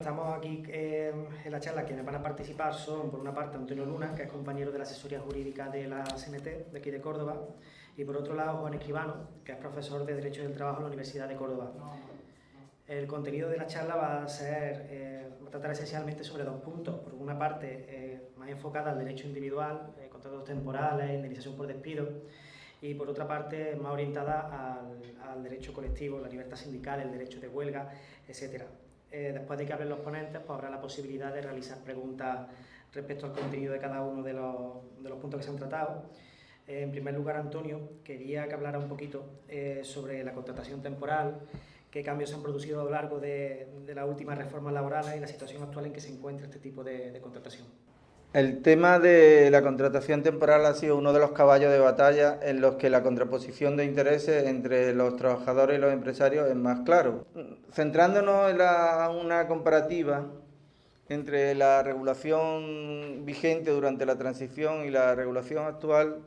estamos aquí en la charla. Quienes van a participar son, por una parte, Antonio Luna, que es compañero de la asesoría jurídica de la CNT, de aquí de Córdoba, y por otro lado, Juan Escribano, que es profesor de Derecho del Trabajo en la Universidad de Córdoba. El contenido de la charla va a tratar esencialmente sobre dos puntos. Por una parte, más enfocada al derecho individual, contratos temporales, indemnización por despido, y por otra parte, más orientada al derecho colectivo, la libertad sindical, el derecho de huelga, etc. Después de que hablen los ponentes, pues habrá la posibilidad de realizar preguntas respecto al contenido de cada uno de los puntos que se han tratado. En primer lugar, Antonio, quería que hablara un poquito sobre la contratación temporal, qué cambios se han producido a lo largo de la última reforma laboral y la situación actual en que se encuentra este tipo de contratación. El tema de la contratación temporal ha sido uno de los caballos de batalla en los que la contraposición de intereses entre los trabajadores y los empresarios es más claro. Centrándonos en una comparativa entre la regulación vigente durante la transición y la regulación actual,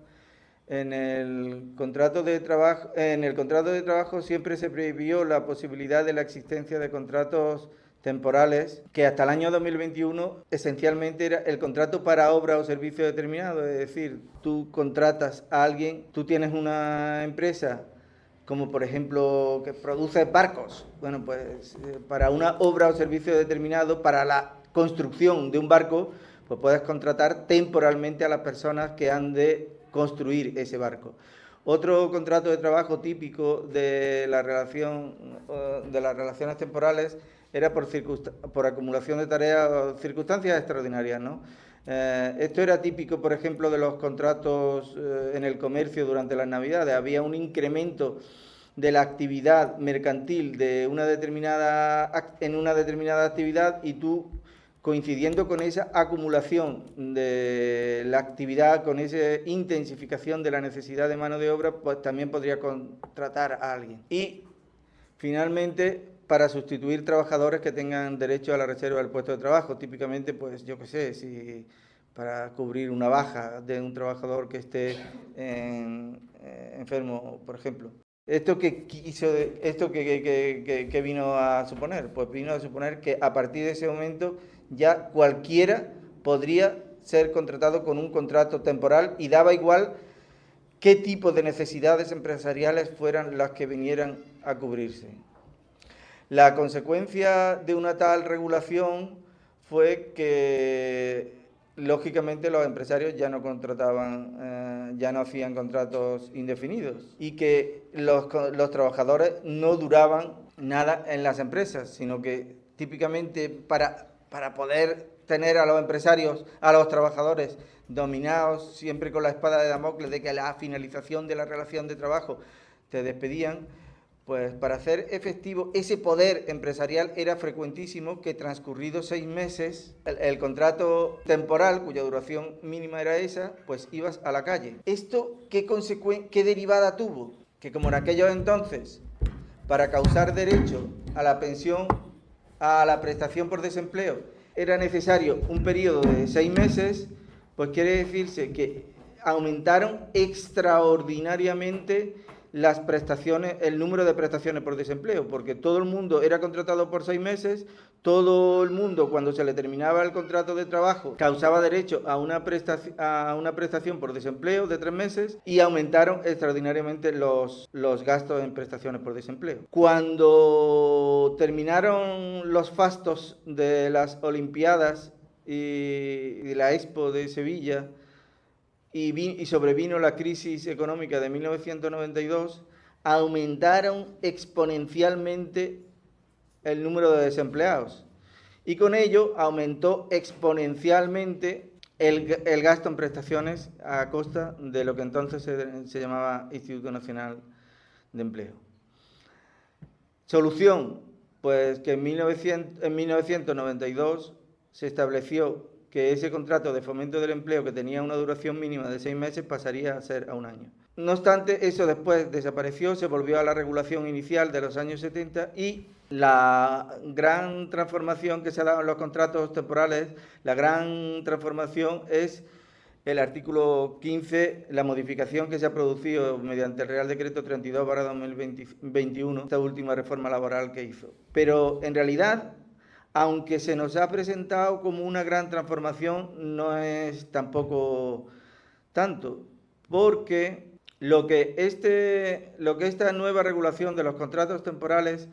en el contrato de trabajo siempre se previó la posibilidad de la existencia de contratos temporales, que hasta el año 2021 esencialmente era el contrato para obra o servicio determinado, es decir, tú contratas a alguien, tú tienes una empresa como por ejemplo que produce barcos, bueno pues para una obra o servicio determinado, para la construcción de un barco, pues puedes contratar temporalmente a las personas que han de construir ese barco. Otro contrato de trabajo típico de la relación, de las relaciones temporales era por acumulación de tareas o circunstancias extraordinarias, ¿no? Esto era típico, por ejemplo, de los contratos en el comercio durante las Navidades. Había un incremento de la actividad mercantil en una determinada actividad y tú, coincidiendo con esa acumulación de la actividad, con esa intensificación de la necesidad de mano de obra, pues también podría contratar a alguien. Y finalmente, para sustituir trabajadores que tengan derecho a la reserva del puesto de trabajo, típicamente, pues yo qué sé, si para cubrir una baja de un trabajador que esté enfermo, por ejemplo. ¿Esto qué vino a suponer? Pues vino a suponer que a partir de ese momento ya cualquiera podría ser contratado con un contrato temporal y daba igual qué tipo de necesidades empresariales fueran las que vinieran a cubrirse. La consecuencia de una tal regulación fue que, lógicamente, los empresarios ya no contrataban, ya no hacían contratos indefinidos y que los trabajadores no duraban nada en las empresas, sino que típicamente para poder tener a los empresarios, a los trabajadores dominados siempre con la espada de Damocles de que a la finalización de la relación de trabajo te despedían, pues para hacer efectivo ese poder empresarial era frecuentísimo que transcurridos 6 meses, el contrato temporal, cuya duración mínima era esa, pues ibas a la calle. ¿Esto qué derivada tuvo? Que como en aquellos entonces, para causar derecho a la pensión, a la prestación por desempleo, era necesario un periodo de 6 meses, pues quiere decirse que aumentaron extraordinariamente las prestaciones, el número de prestaciones por desempleo, porque todo el mundo era contratado por 6 meses, todo el mundo cuando se le terminaba el contrato de trabajo causaba derecho a una prestación por desempleo de 3 meses y aumentaron extraordinariamente los gastos en prestaciones por desempleo. Cuando terminaron los fastos de las Olimpiadas y de la Expo de Sevilla, y sobrevino la crisis económica de 1992, aumentaron exponencialmente el número de desempleados. Y con ello aumentó exponencialmente el gasto en prestaciones a costa de lo que entonces se llamaba Instituto Nacional de Empleo. Solución, pues que en 1992 se estableció que ese contrato de fomento del empleo, que tenía una duración mínima de 6 meses, pasaría a ser a 1 año. No obstante, eso después desapareció, se volvió a la regulación inicial de los años 70 y la gran transformación que se ha dado en los contratos temporales, la gran transformación es el artículo 15, la modificación que se ha producido mediante el Real Decreto 32/2021, esta última reforma laboral que hizo. Pero en realidad, aunque se nos ha presentado como una gran transformación, no es tampoco tanto, porque lo que esta nueva regulación de los contratos temporales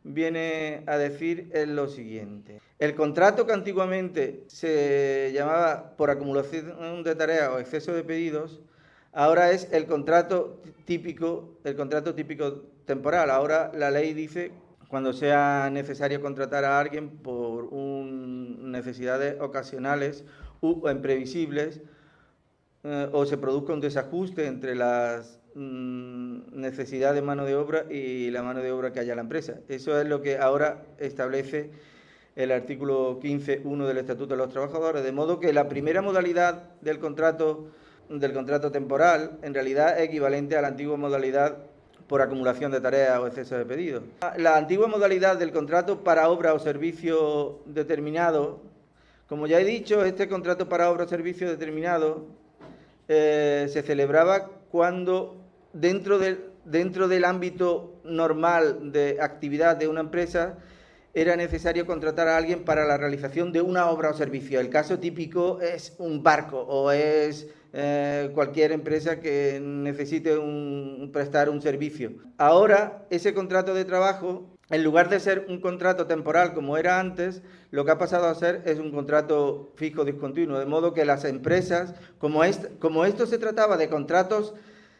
viene a decir es lo siguiente. El contrato que antiguamente se llamaba por acumulación de tareas o exceso de pedidos, ahora es el contrato típico temporal. Ahora la ley dice cuando sea necesario contratar a alguien por necesidades ocasionales o imprevisibles, o se produzca un desajuste entre las necesidades de mano de obra y la mano de obra que haya en la empresa. Eso es lo que ahora establece el artículo 15.1 del Estatuto de los Trabajadores, de modo que la primera modalidad del contrato temporal en realidad es equivalente a la antigua modalidad por acumulación de tareas o exceso de pedidos. La antigua modalidad del contrato para obra o servicio determinado, como ya he dicho, este contrato para obra o servicio determinado se celebraba cuando dentro del ámbito normal de actividad de una empresa era necesario contratar a alguien para la realización de una obra o servicio. El caso típico es un barco o es cualquier empresa que necesite prestar un servicio. Ahora, ese contrato de trabajo, en lugar de ser un contrato temporal como era antes, lo que ha pasado a ser es un contrato fijo discontinuo, de modo que las empresas, como esto se trataba de contratos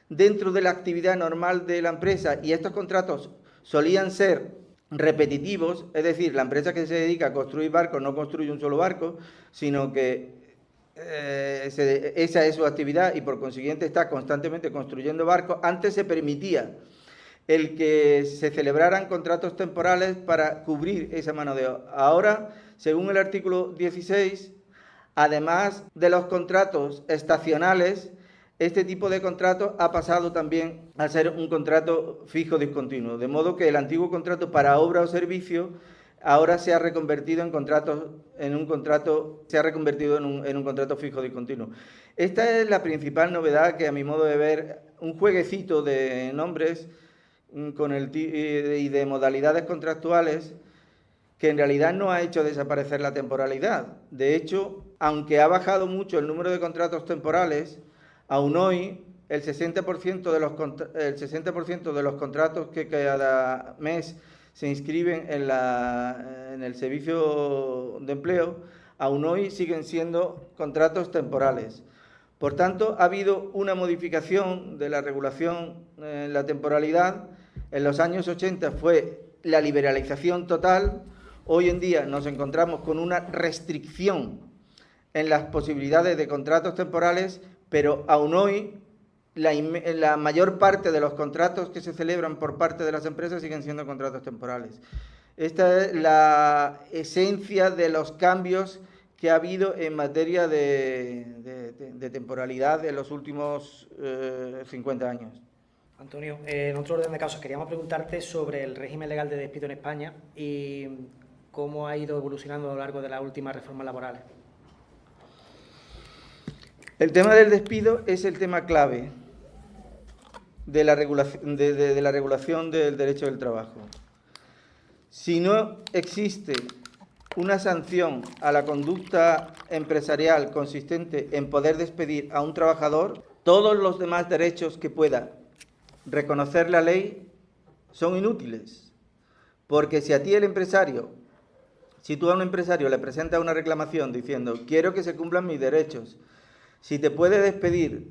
dentro de la actividad normal de la empresa y estos contratos solían ser repetitivos, es decir, la empresa que se dedica a construir barcos no construye un solo barco, sino que esa es su actividad y por consiguiente está constantemente construyendo barcos. Antes se permitía el que se celebraran contratos temporales para cubrir esa mano de obra. Ahora, según el artículo 16, además de los contratos estacionales, este tipo de contrato ha pasado también a ser un contrato fijo discontinuo, de modo que el antiguo contrato para obra o servicio ahora se ha reconvertido en un contrato fijo discontinuo. Esta es la principal novedad que, a mi modo de ver, un jueguecito de nombres y de modalidades contractuales que en realidad no ha hecho desaparecer la temporalidad. De hecho, aunque ha bajado mucho el número de contratos temporales, aún hoy el 60% de los contratos que cada mes se inscriben en el servicio de empleo, aún hoy siguen siendo contratos temporales. Por tanto, ha habido una modificación de la regulación en la temporalidad. En los años 80 fue la liberalización total. Hoy en día nos encontramos con una restricción en las posibilidades de contratos temporales, pero aún hoy la mayor parte de los contratos que se celebran por parte de las empresas siguen siendo contratos temporales. Esta es la esencia de los cambios que ha habido en materia de temporalidad en los últimos 50 años. Antonio, en otro orden de casos queríamos preguntarte sobre el régimen legal de despido en España y cómo ha ido evolucionando a lo largo de las últimas reformas laborales. El tema del despido es el tema clave de la regulación del derecho del trabajo. Si no existe una sanción a la conducta empresarial consistente en poder despedir a un trabajador, todos los demás derechos que pueda reconocer la ley son inútiles. Porque si tú a un empresario le presentas una reclamación diciendo quiero que se cumplan mis derechos, si te puede despedir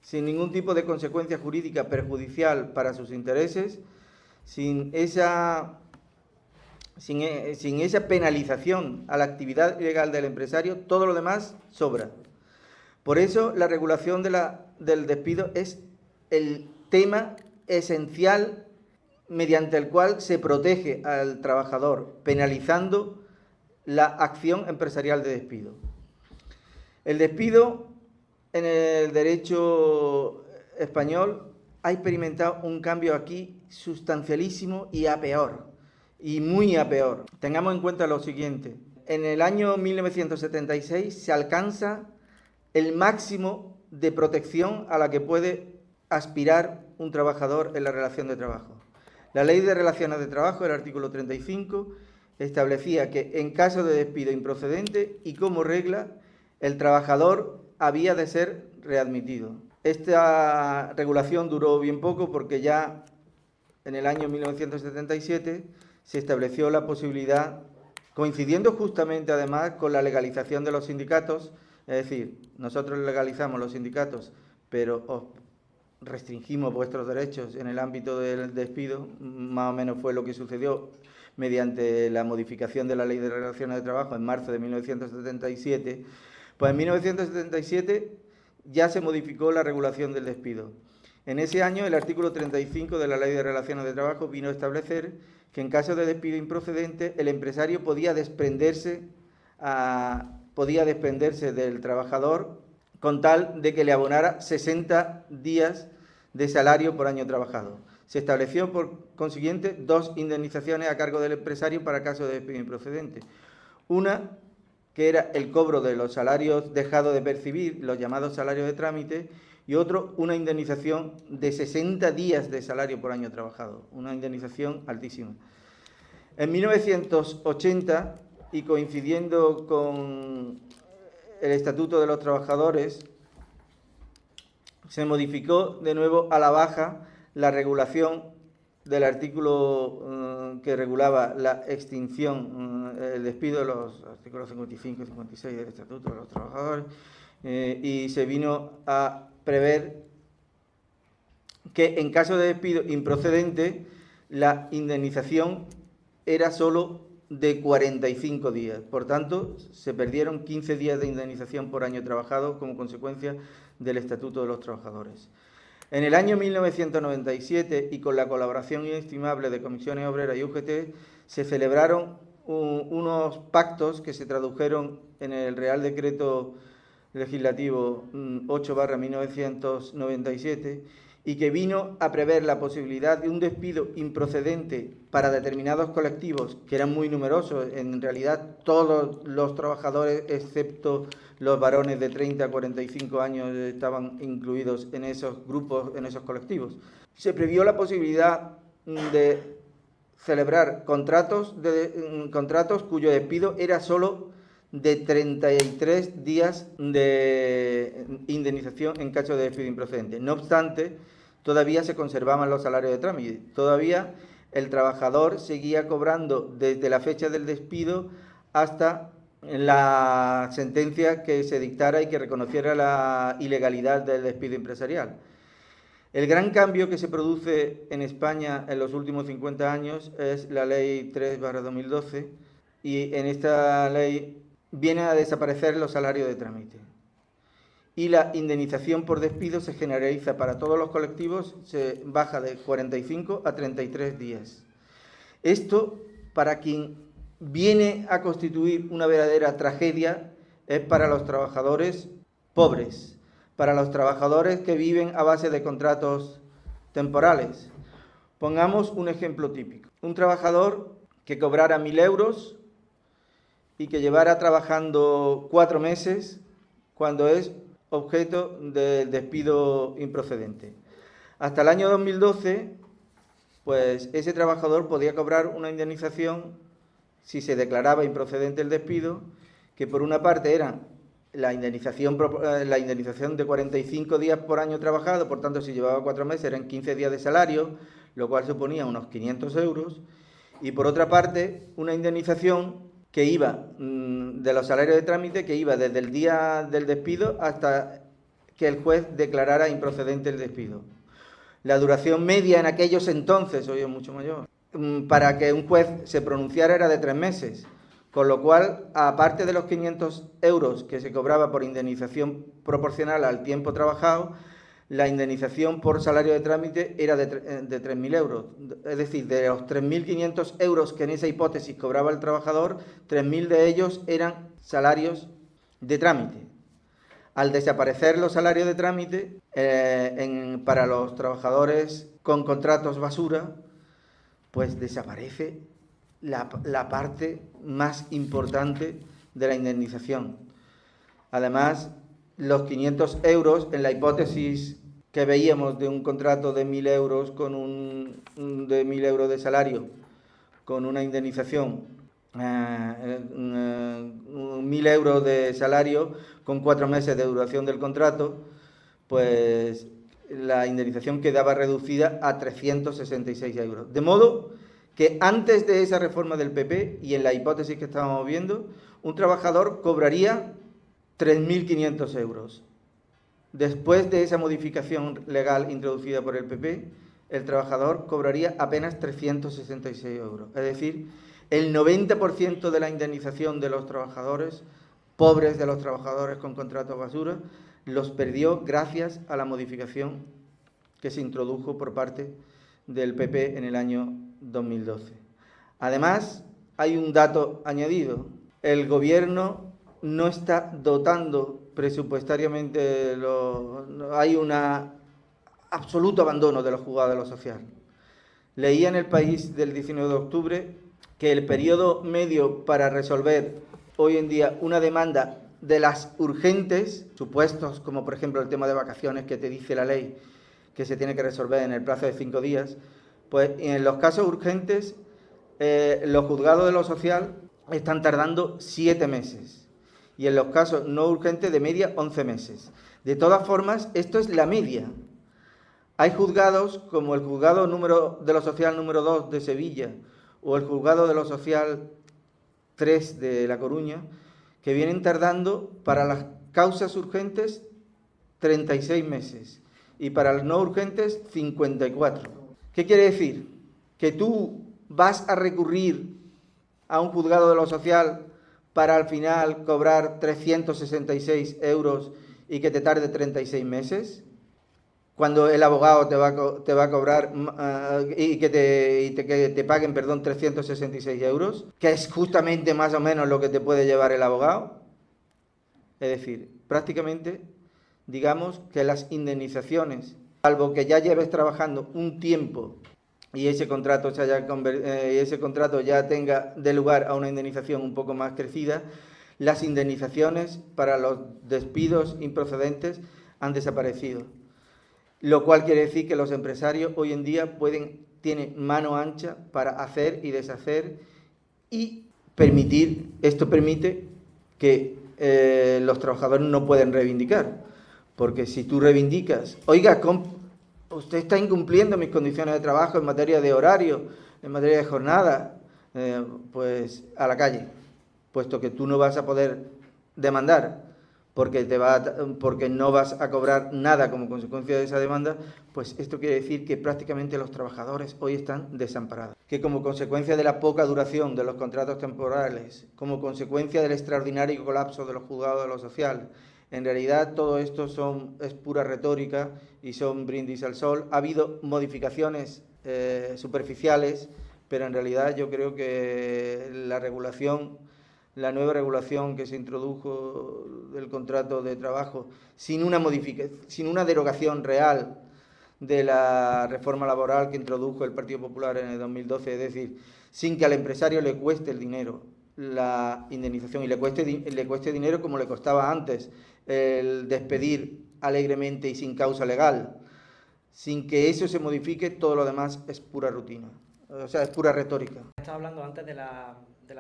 sin ningún tipo de consecuencia jurídica perjudicial para sus intereses, sin esa penalización a la actividad ilegal del empresario, todo lo demás sobra. Por eso la regulación del despido es el tema esencial mediante el cual se protege al trabajador, penalizando la acción empresarial de despido. El despido en el derecho español ha experimentado un cambio aquí sustancialísimo y a peor, y muy a peor. Tengamos en cuenta lo siguiente: en el año 1976 se alcanza el máximo de protección a la que puede aspirar un trabajador en la relación de trabajo. La Ley de Relaciones de Trabajo, el artículo 35, establecía que en caso de despido improcedente y como regla, el trabajador había de ser readmitido. Esta regulación duró bien poco porque ya en el año 1977 se estableció la posibilidad, coincidiendo justamente además con la legalización de los sindicatos, es decir, nosotros legalizamos los sindicatos, pero os restringimos vuestros derechos en el ámbito del despido, más o menos fue lo que sucedió mediante la modificación de la Ley de Relaciones de Trabajo en marzo de 1977, pues en 1977 ya se modificó la regulación del despido. En ese año, el artículo 35 de la Ley de Relaciones de Trabajo vino a establecer que en caso de despido improcedente, el empresario podía desprenderse del trabajador con tal de que le abonara 60 días de salario por año trabajado. Se estableció, por consiguiente, 2 indemnizaciones a cargo del empresario para caso de despido improcedente. Una, que era el cobro de los salarios dejados de percibir, los llamados salarios de trámite, y otro, una indemnización de 60 días de salario por año trabajado, una indemnización altísima. En 1980, y coincidiendo con el Estatuto de los Trabajadores, se modificó de nuevo a la baja la regulación del artículo que regulaba la extinción, el despido de los artículos 55 y 56 del Estatuto de los Trabajadores, y se vino a prever que en caso de despido improcedente la indemnización era solo de 45 días. Por tanto, se perdieron 15 días de indemnización por año trabajado como consecuencia del Estatuto de los Trabajadores. En el año 1997, y con la colaboración inestimable de Comisiones Obreras y UGT, se celebraron unos pactos que se tradujeron en el Real Decreto Legislativo 8/1997 y que vino a prever la posibilidad de un despido improcedente para determinados colectivos, que eran muy numerosos, en realidad todos los trabajadores, excepto los varones de 30 a 45 años, estaban incluidos en esos grupos, en esos colectivos. Se previó la posibilidad de celebrar contratos cuyo despido era solo de 33 días de indemnización en caso de despido improcedente. No obstante, todavía se conservaban los salarios de trámite. Todavía el trabajador seguía cobrando desde la fecha del despido hasta la sentencia que se dictara y que reconociera la ilegalidad del despido empresarial. El gran cambio que se produce en España en los últimos 50 años es la Ley 3/2012, y en esta ley viene a desaparecer los salarios de trámite. Y la indemnización por despido se generaliza para todos los colectivos, se baja de 45 a 33 días. Esto, para quien viene a constituir una verdadera tragedia, es para los trabajadores pobres, para los trabajadores que viven a base de contratos temporales. Pongamos un ejemplo típico. Un trabajador que cobrara 1.000 euros y que llevara trabajando 4 meses cuando es objeto del despido improcedente. Hasta el año 2012, pues ese trabajador podía cobrar una indemnización, si se declaraba improcedente el despido, que por una parte era la indemnización de 45 días por año trabajado, por tanto si llevaba 4 meses eran 15 días de salario, lo cual suponía unos 500 euros, y por otra parte una indemnización que iba de los salarios de trámite, que iba desde el día del despido hasta que el juez declarara improcedente el despido. La duración media en aquellos entonces, hoy es mucho mayor, para que un juez se pronunciara era de 3 meses, con lo cual, aparte de los 500 euros que se cobraba por indemnización proporcional al tiempo trabajado, la indemnización por salario de trámite era de 3.000 euros. Es decir, de los 3.500 euros que en esa hipótesis cobraba el trabajador, 3.000 de ellos eran salarios de trámite. Al desaparecer los salarios de trámite, para los trabajadores con contratos basura, pues desaparece la parte más importante de la indemnización. Además, los 500 euros, en la hipótesis que veíamos de un contrato de 1.000 euros de 1.000 euros de salario, con una indemnización 1.000 euros de salario con 4 meses de duración del contrato, pues la indemnización quedaba reducida a 366 euros. De modo que antes de esa reforma del PP, y en la hipótesis que estábamos viendo, un trabajador cobraría 3.500 euros. Después de esa modificación legal introducida por el PP, el trabajador cobraría apenas 366 euros. Es decir, el 90% de la indemnización de los trabajadores pobres, de los trabajadores con contratos basura, los perdió gracias a la modificación que se introdujo por parte del PP en el año 2012. Además, hay un dato añadido. El Gobierno no está dotando presupuestariamente, hay un absoluto abandono de los juzgados de lo social. Leía en El País del 19 de octubre que el periodo medio para resolver hoy en día una demanda de las urgentes, supuestos como por ejemplo el tema de vacaciones que te dice la ley que se tiene que resolver en el plazo de 5 días, pues en los casos urgentes los juzgados de lo social están tardando 7 meses y en los casos no urgentes de media 11 meses. De todas formas, esto es la media. Hay juzgados como el juzgado de lo social número 2 de Sevilla o el juzgado de lo social 3 de La Coruña, que vienen tardando para las causas urgentes 36 meses y para las no urgentes 54. ¿Qué quiere decir? Que tú vas a recurrir a un juzgado de lo social para al final cobrar 366 euros y que te tarde 36 meses, cuando el abogado te va a cobrar y que te paguen 366 euros, que es justamente más o menos lo que te puede llevar el abogado. Es decir, prácticamente, digamos que las indemnizaciones, salvo que ya lleves trabajando un tiempo y ese contrato ya tenga de lugar a una indemnización un poco más crecida, las indemnizaciones para los despidos improcedentes han desaparecido. Lo cual quiere decir que los empresarios hoy en día tienen mano ancha para hacer y deshacer y esto permite que los trabajadores no pueden reivindicar. Porque si tú reivindicas, oiga, usted está incumpliendo mis condiciones de trabajo en materia de horario, en materia de jornada, pues a la calle, puesto que tú no vas a poder demandar porque no vas a cobrar nada como consecuencia de esa demanda, pues esto quiere decir que prácticamente los trabajadores hoy están desamparados. Que como consecuencia de la poca duración de los contratos temporales, como consecuencia del extraordinario colapso de los juzgados de lo social, en realidad todo esto es pura retórica y son brindis al sol. Ha habido modificaciones superficiales, pero en realidad yo creo que la nueva regulación que se introdujo del contrato de trabajo, sin una derogación real de la reforma laboral que introdujo el Partido Popular en el 2012, es decir, sin que al empresario le cueste el dinero la indemnización y le cueste dinero como le costaba antes el despedir alegremente y sin causa legal, sin que eso se modifique, todo lo demás es pura rutina, o sea, es pura retórica. Estaba hablando antes de las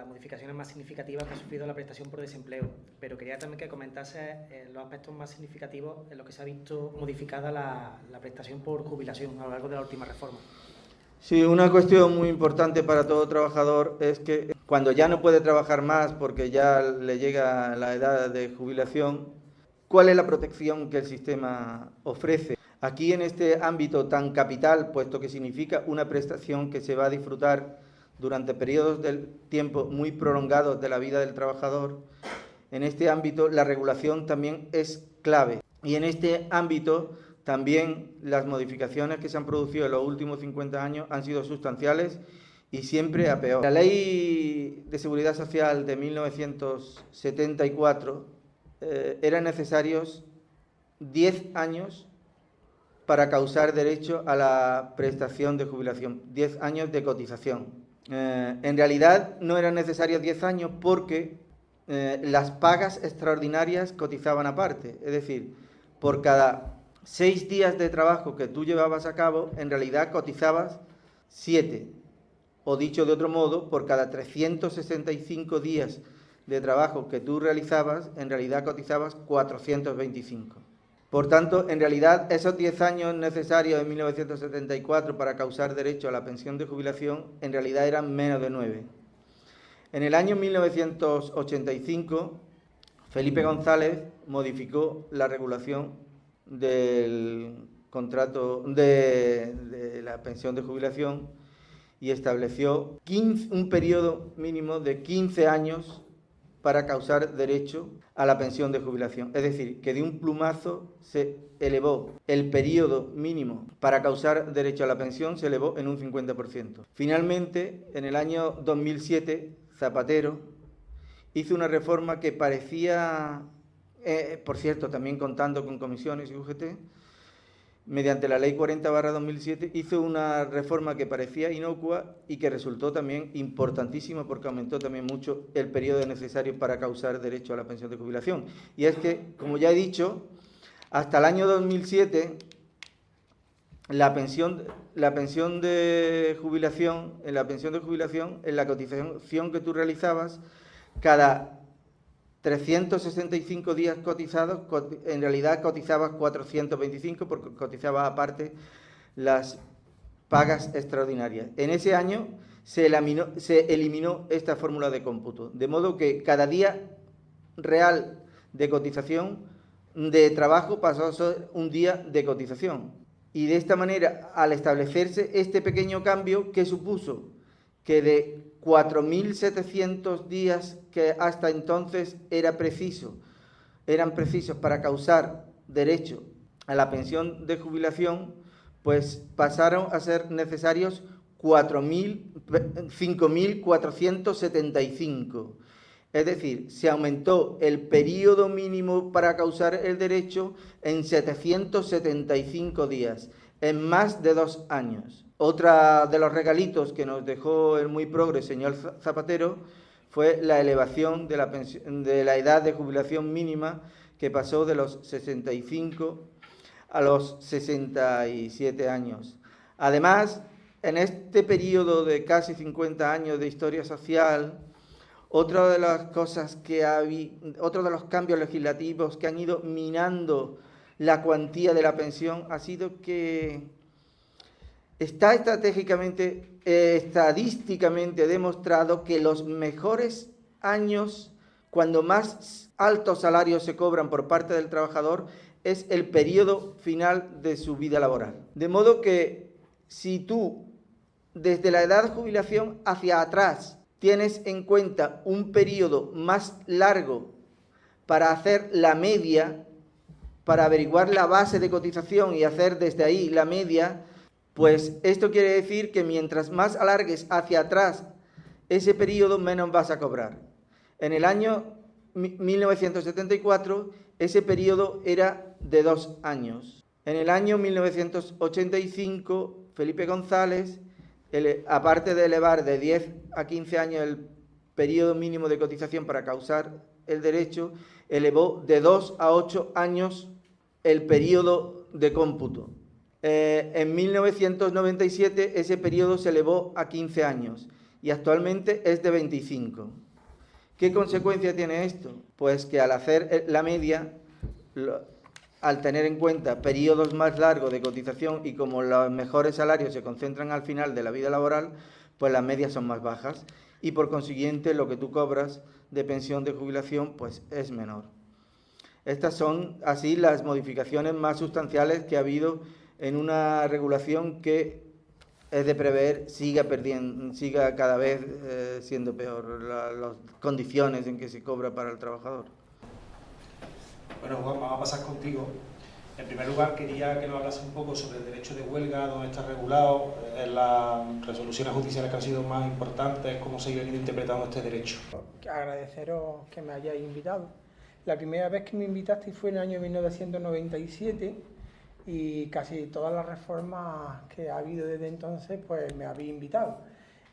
modificaciones más significativas que ha sufrido la prestación por desempleo, pero quería también que comentase los aspectos más significativos en los que se ha visto modificada la prestación por jubilación a lo largo de la última reforma. Sí, una cuestión muy importante para todo trabajador es que cuando ya no puede trabajar más porque ya le llega la edad de jubilación, ¿cuál es la protección que el sistema ofrece? Aquí en este ámbito tan capital, puesto que significa una prestación que se va a disfrutar durante periodos del tiempo muy prolongados de la vida del trabajador, en este ámbito la regulación también es clave. Y en este ámbito también las modificaciones que se han producido en los últimos 50 años han sido sustanciales y siempre a peor. La Ley de Seguridad Social de 1974 eran necesarios 10 años para causar derecho a la prestación de jubilación, 10 años de cotización. En realidad no eran necesarios 10 años porque las pagas extraordinarias cotizaban aparte, es decir, por cada 6 días de trabajo que tú llevabas a cabo, en realidad cotizabas 7 O dicho de otro modo, por cada 365 días de trabajo que tú realizabas, en realidad cotizabas 425. Por tanto, en realidad, esos 10 años necesarios en 1974 para causar derecho a la pensión de jubilación, en realidad eran menos de 9. En el año 1985, Felipe González modificó la regulación del contrato de la pensión de jubilación y estableció un periodo mínimo de 15 años para causar derecho a la pensión de jubilación. Es decir, que de un plumazo se elevó el periodo mínimo para causar derecho a la pensión, se elevó en un 50%. Finalmente, en el año 2007, Zapatero hizo una reforma que parecía, por cierto, también contando con comisiones y UGT, mediante la Ley 40/2007, hizo una reforma que parecía inocua y que resultó también importantísima porque aumentó también mucho el periodo necesario para causar derecho a la pensión de jubilación. Y es que, como ya he dicho, hasta el año 2007, la pensión de jubilación, en la cotización que tú realizabas, cada 365 días cotizados, en realidad cotizabas 425 porque cotizabas aparte las pagas extraordinarias. En ese año se eliminó esta fórmula de cómputo, de modo que cada día real de cotización de trabajo pasó a ser un día de cotización. Y de esta manera, al establecerse este pequeño cambio, ¿qué supuso? Que de 4.700 días que hasta entonces eran precisos para causar derecho a la pensión de jubilación, pues pasaron a ser necesarios 5.475. Es decir, se aumentó el periodo mínimo para causar el derecho en 775 días, en más de 2 años. Otra de los regalitos que nos dejó el muy progre señor Zapatero fue la elevación de la edad de jubilación mínima, que pasó de los 65 a los 67 años. Además, en este periodo de casi 50 años de historia social, otro de los cambios legislativos que han ido minando la cuantía de la pensión ha sido que está estadísticamente demostrado que los mejores años, cuando más altos salarios se cobran por parte del trabajador, es el periodo final de su vida laboral. De modo que si tú, desde la edad de jubilación hacia atrás, tienes en cuenta un periodo más largo para hacer la media, para averiguar la base de cotización y hacer desde ahí la media, pues esto quiere decir que mientras más alargues hacia atrás ese periodo, menos vas a cobrar. En el año 1974, ese periodo era de 2 años. En el año 1985, Felipe González, aparte de elevar de 10 a 15 años el periodo mínimo de cotización para causar el derecho, elevó de 2 a 8 años el periodo de cómputo. En 1997 ese periodo se elevó a 15 años y actualmente es de 25. ¿Qué consecuencia tiene esto? Pues que al hacer la media, al tener en cuenta periodos más largos de cotización y como los mejores salarios se concentran al final de la vida laboral, pues las medias son más bajas y por consiguiente lo que tú cobras de pensión de jubilación pues es menor. Estas son así las modificaciones más sustanciales que ha habido en una regulación que es de prever siga cada vez siendo peor las condiciones en que se cobra para el trabajador. Bueno, Juan, vamos a pasar contigo. En primer lugar, quería que nos hablas un poco sobre el derecho de huelga, dónde está regulado, en las resoluciones judiciales que han sido más importantes, cómo se ha venido interpretando este derecho. Agradeceros que me hayáis invitado. La primera vez que me invitasteis fue en el año 1997 y casi todas las reformas que ha habido desde entonces pues me habéis invitado.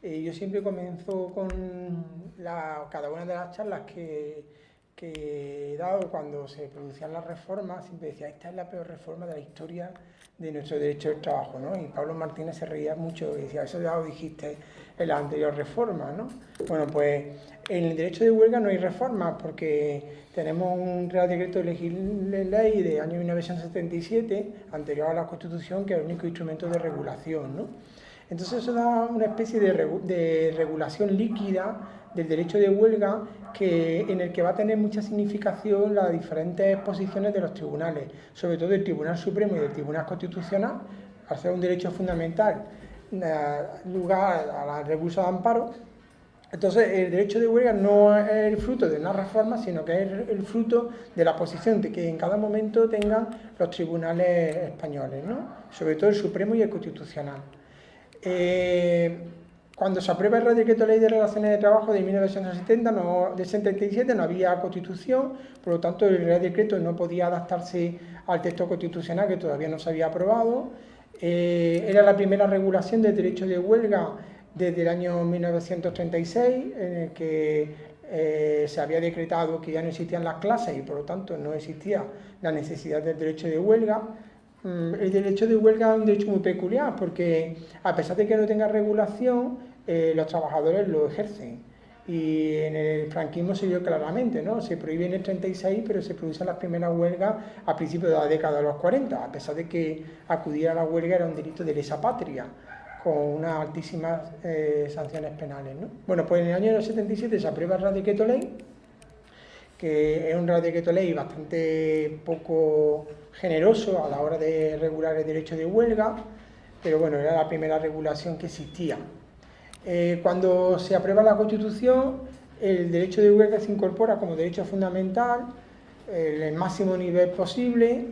Yo siempre comienzo con cada una de las charlas que he dado cuando se producían las reformas, siempre decía, esta es la peor reforma de la historia de nuestro derecho del trabajo, ¿no? Y Pablo Martínez se reía mucho y decía, eso ya lo dijiste en la anterior reforma, ¿no? Bueno, pues en el derecho de huelga no hay reformas porque tenemos un Real Decreto de Ley de año 1977, anterior a la Constitución, que es el único instrumento de regulación, ¿no? Entonces eso da una especie de regulación líquida del derecho de huelga en el que va a tener mucha significación las diferentes posiciones de los tribunales, sobre todo del Tribunal Supremo y del Tribunal Constitucional, al ser un derecho fundamental, lugar al recurso de amparo. Entonces, el derecho de huelga no es el fruto de una reforma, sino que es el fruto de la posición que en cada momento tengan los tribunales españoles, ¿no? Sobre todo el Supremo y el Constitucional. Cuando se aprueba el Real Decreto Ley de Relaciones de Trabajo de 1977 no había Constitución, por lo tanto el Real Decreto no podía adaptarse al texto constitucional que todavía no se había aprobado. Era la primera regulación del derecho de huelga desde el año 1936, en el que se había decretado que ya no existían las clases y por lo tanto no existía la necesidad del derecho de huelga. El derecho de huelga es un derecho muy peculiar porque a pesar de que no tenga regulación, los trabajadores lo ejercen. Y en el franquismo se vio claramente, ¿no? Se prohíbe en el 36, pero se producen las primeras huelgas a principios de la década de los 40, a pesar de que acudir a la huelga era un delito de lesa patria, con unas altísimas sanciones penales, ¿no? Bueno, pues en el año 77 se aprueba el Real Decreto Ley, que es un Real Decreto Ley bastante poco generoso a la hora de regular el derecho de huelga, pero bueno, era la primera regulación que existía. Cuando se aprueba la Constitución, el derecho de huelga se incorpora como derecho fundamental, en el máximo nivel posible.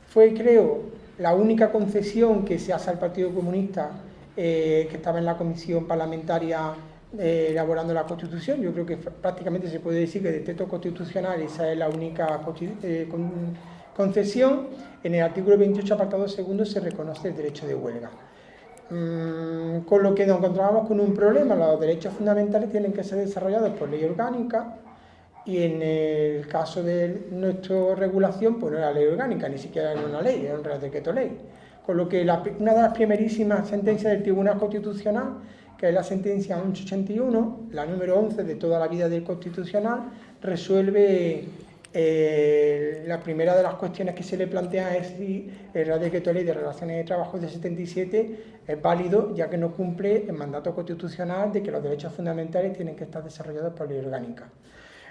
Fue, creo, la única concesión que se hace al Partido Comunista que estaba en la comisión parlamentaria elaborando la Constitución. Yo creo que prácticamente se puede decir que del texto constitucional esa es la única concesión. En el artículo 28, apartado segundo, se reconoce el derecho de huelga. Con lo que nos encontrábamos con un problema: los derechos fundamentales tienen que ser desarrollados por ley orgánica, y en el caso de nuestra regulación, pues no era ley orgánica, ni siquiera era una ley, era un Real Decreto Ley. Con lo que una de las primerísimas sentencias del Tribunal Constitucional, que es la sentencia 1181, la número 11 de toda la vida del Constitucional, resuelve la primera de las cuestiones que se le plantea es si el Real Decreto Ley de Relaciones de Trabajo de 77 es válido, ya que no cumple el mandato constitucional de que los derechos fundamentales tienen que estar desarrollados por ley orgánica.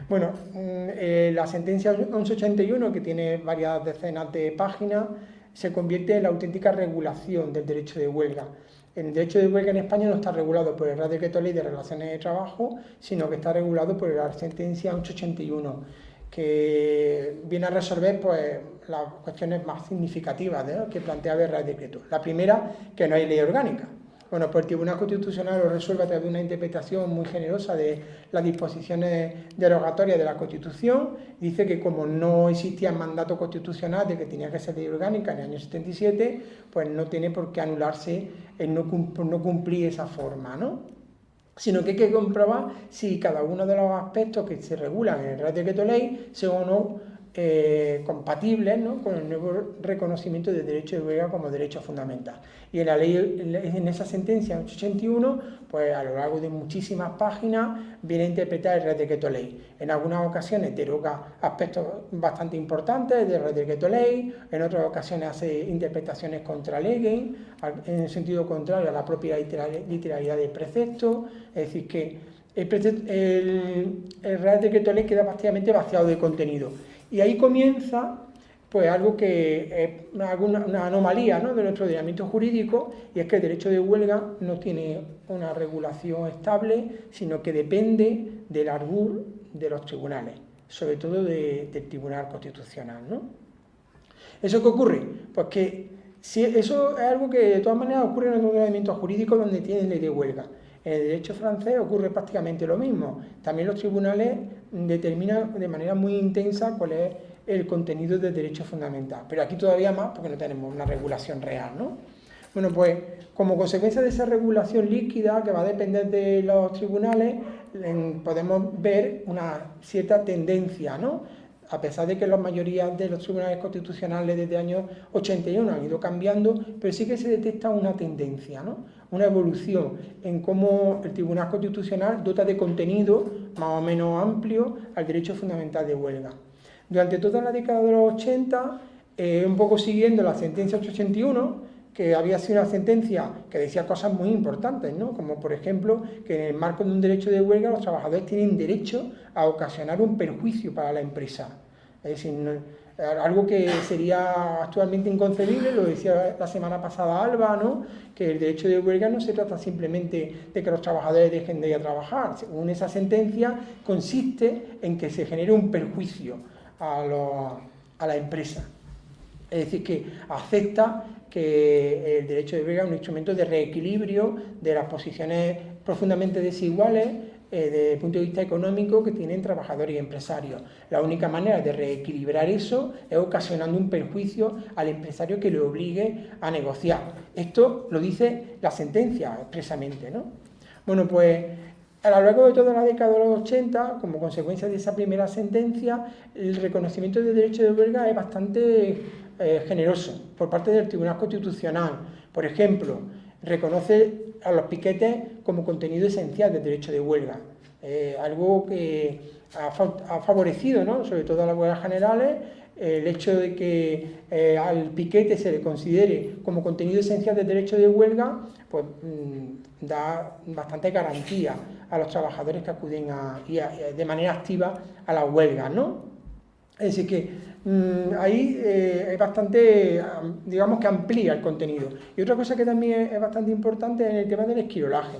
Bueno, la sentencia 1181, que tiene varias decenas de páginas, se convierte en la auténtica regulación del derecho de huelga. El derecho de huelga en España no está regulado por el Real Decreto Ley de Relaciones de Trabajo, sino que está regulado por la sentencia 1181, que viene a resolver pues las cuestiones más significativas, ¿no?, que plantea el Real Decreto. La primera, que no hay ley orgánica. Bueno, pues el Tribunal Constitucional lo resuelve a través de una interpretación muy generosa de las disposiciones derogatorias de la Constitución. Dice que como no existía mandato constitucional de que tenía que ser ley orgánica en el año 77, pues no tiene por qué anularse el no cumplir esa forma, ¿no? Sino que hay que comprobar si cada uno de los aspectos que se regulan en el Real Decreto Ley son o no compatibles, ¿no?, con el nuevo reconocimiento del derecho de huelga como derecho fundamental. Y en la ley, en esa sentencia 81, pues a lo largo de muchísimas páginas viene a interpretar el Real Decreto Ley. En algunas ocasiones deroga aspectos bastante importantes del Real Decreto Ley, en otras ocasiones hace interpretaciones contra lege, en el sentido contrario a la propia literalidad del precepto. Es decir, que el Real Decreto Ley queda prácticamente vaciado de contenido. Y ahí comienza pues algo que es una anomalía, ¿no?, de nuestro ordenamiento jurídico, y es que el derecho de huelga no tiene una regulación estable, sino que depende del arbur de los tribunales, sobre todo del Tribunal Constitucional, ¿no? ¿Eso qué ocurre? Pues que si eso es algo que de todas maneras ocurre en el ordenamiento jurídico donde tienen ley de huelga. En el derecho francés ocurre prácticamente lo mismo. También los tribunales determinan de manera muy intensa cuál es el contenido del derecho fundamental. Pero aquí todavía más porque no tenemos una regulación real, ¿no? Bueno, pues como consecuencia de esa regulación líquida que va a depender de los tribunales, podemos ver una cierta tendencia, ¿no? A pesar de que la mayoría de los tribunales constitucionales desde el año 81 han ido cambiando, pero sí que se detecta una tendencia, ¿no? una evolución en cómo el Tribunal Constitucional dota de contenido más o menos amplio al derecho fundamental de huelga. Durante toda la década de los 80, un poco siguiendo la sentencia 881, que había sido una sentencia que decía cosas muy importantes, ¿no? Como por ejemplo que en el marco de un derecho de huelga los trabajadores tienen derecho a ocasionar un perjuicio para la empresa. Es decir, algo que sería actualmente inconcebible, lo decía la semana pasada Alba, ¿no? Que el derecho de huelga no se trata simplemente de que los trabajadores dejen de ir a trabajar. Según esa sentencia, consiste en que se genere un perjuicio a la empresa. Es decir, que acepta que el derecho de huelga es un instrumento de reequilibrio de las posiciones profundamente desiguales desde el punto de vista económico que tienen trabajadores y empresarios. La única manera de reequilibrar eso es ocasionando un perjuicio al empresario que le obligue a negociar. Esto lo dice la sentencia expresamente, ¿no? Bueno, pues a lo largo de toda la década de los 80, como consecuencia de esa primera sentencia, el reconocimiento del derecho de huelga es bastante generoso por parte del Tribunal Constitucional. Por ejemplo, reconoce a los piquetes como contenido esencial del derecho de huelga, algo que ha favorecido, ¿no?, sobre todo a las huelgas generales, el hecho de que al piquete se le considere como contenido esencial del derecho de huelga, pues da bastante garantía a los trabajadores que acuden de manera activa a las huelgas, ¿no? Es decir que ahí es bastante, digamos que amplía el contenido. Y otra cosa que también es bastante importante es el tema del esquirolaje.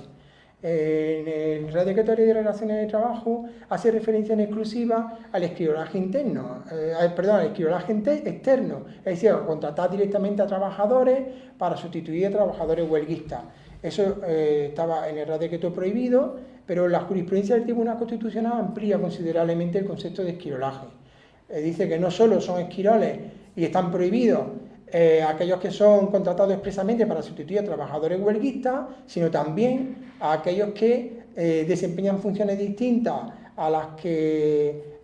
En el Real Decreto de Ley de Relaciones de Trabajo hace referencia en exclusiva al esquirolaje interno, al esquirolaje externo, es decir, a contratar directamente a trabajadores para sustituir a trabajadores huelguistas. Eso estaba en el Real Decreto prohibido, pero la jurisprudencia del Tribunal Constitucional amplía considerablemente el concepto de esquirolaje. Dice que no solo son esquiroles y están prohibidos aquellos que son contratados expresamente para sustituir a trabajadores huelguistas, sino también a aquellos que desempeñan funciones distintas a las que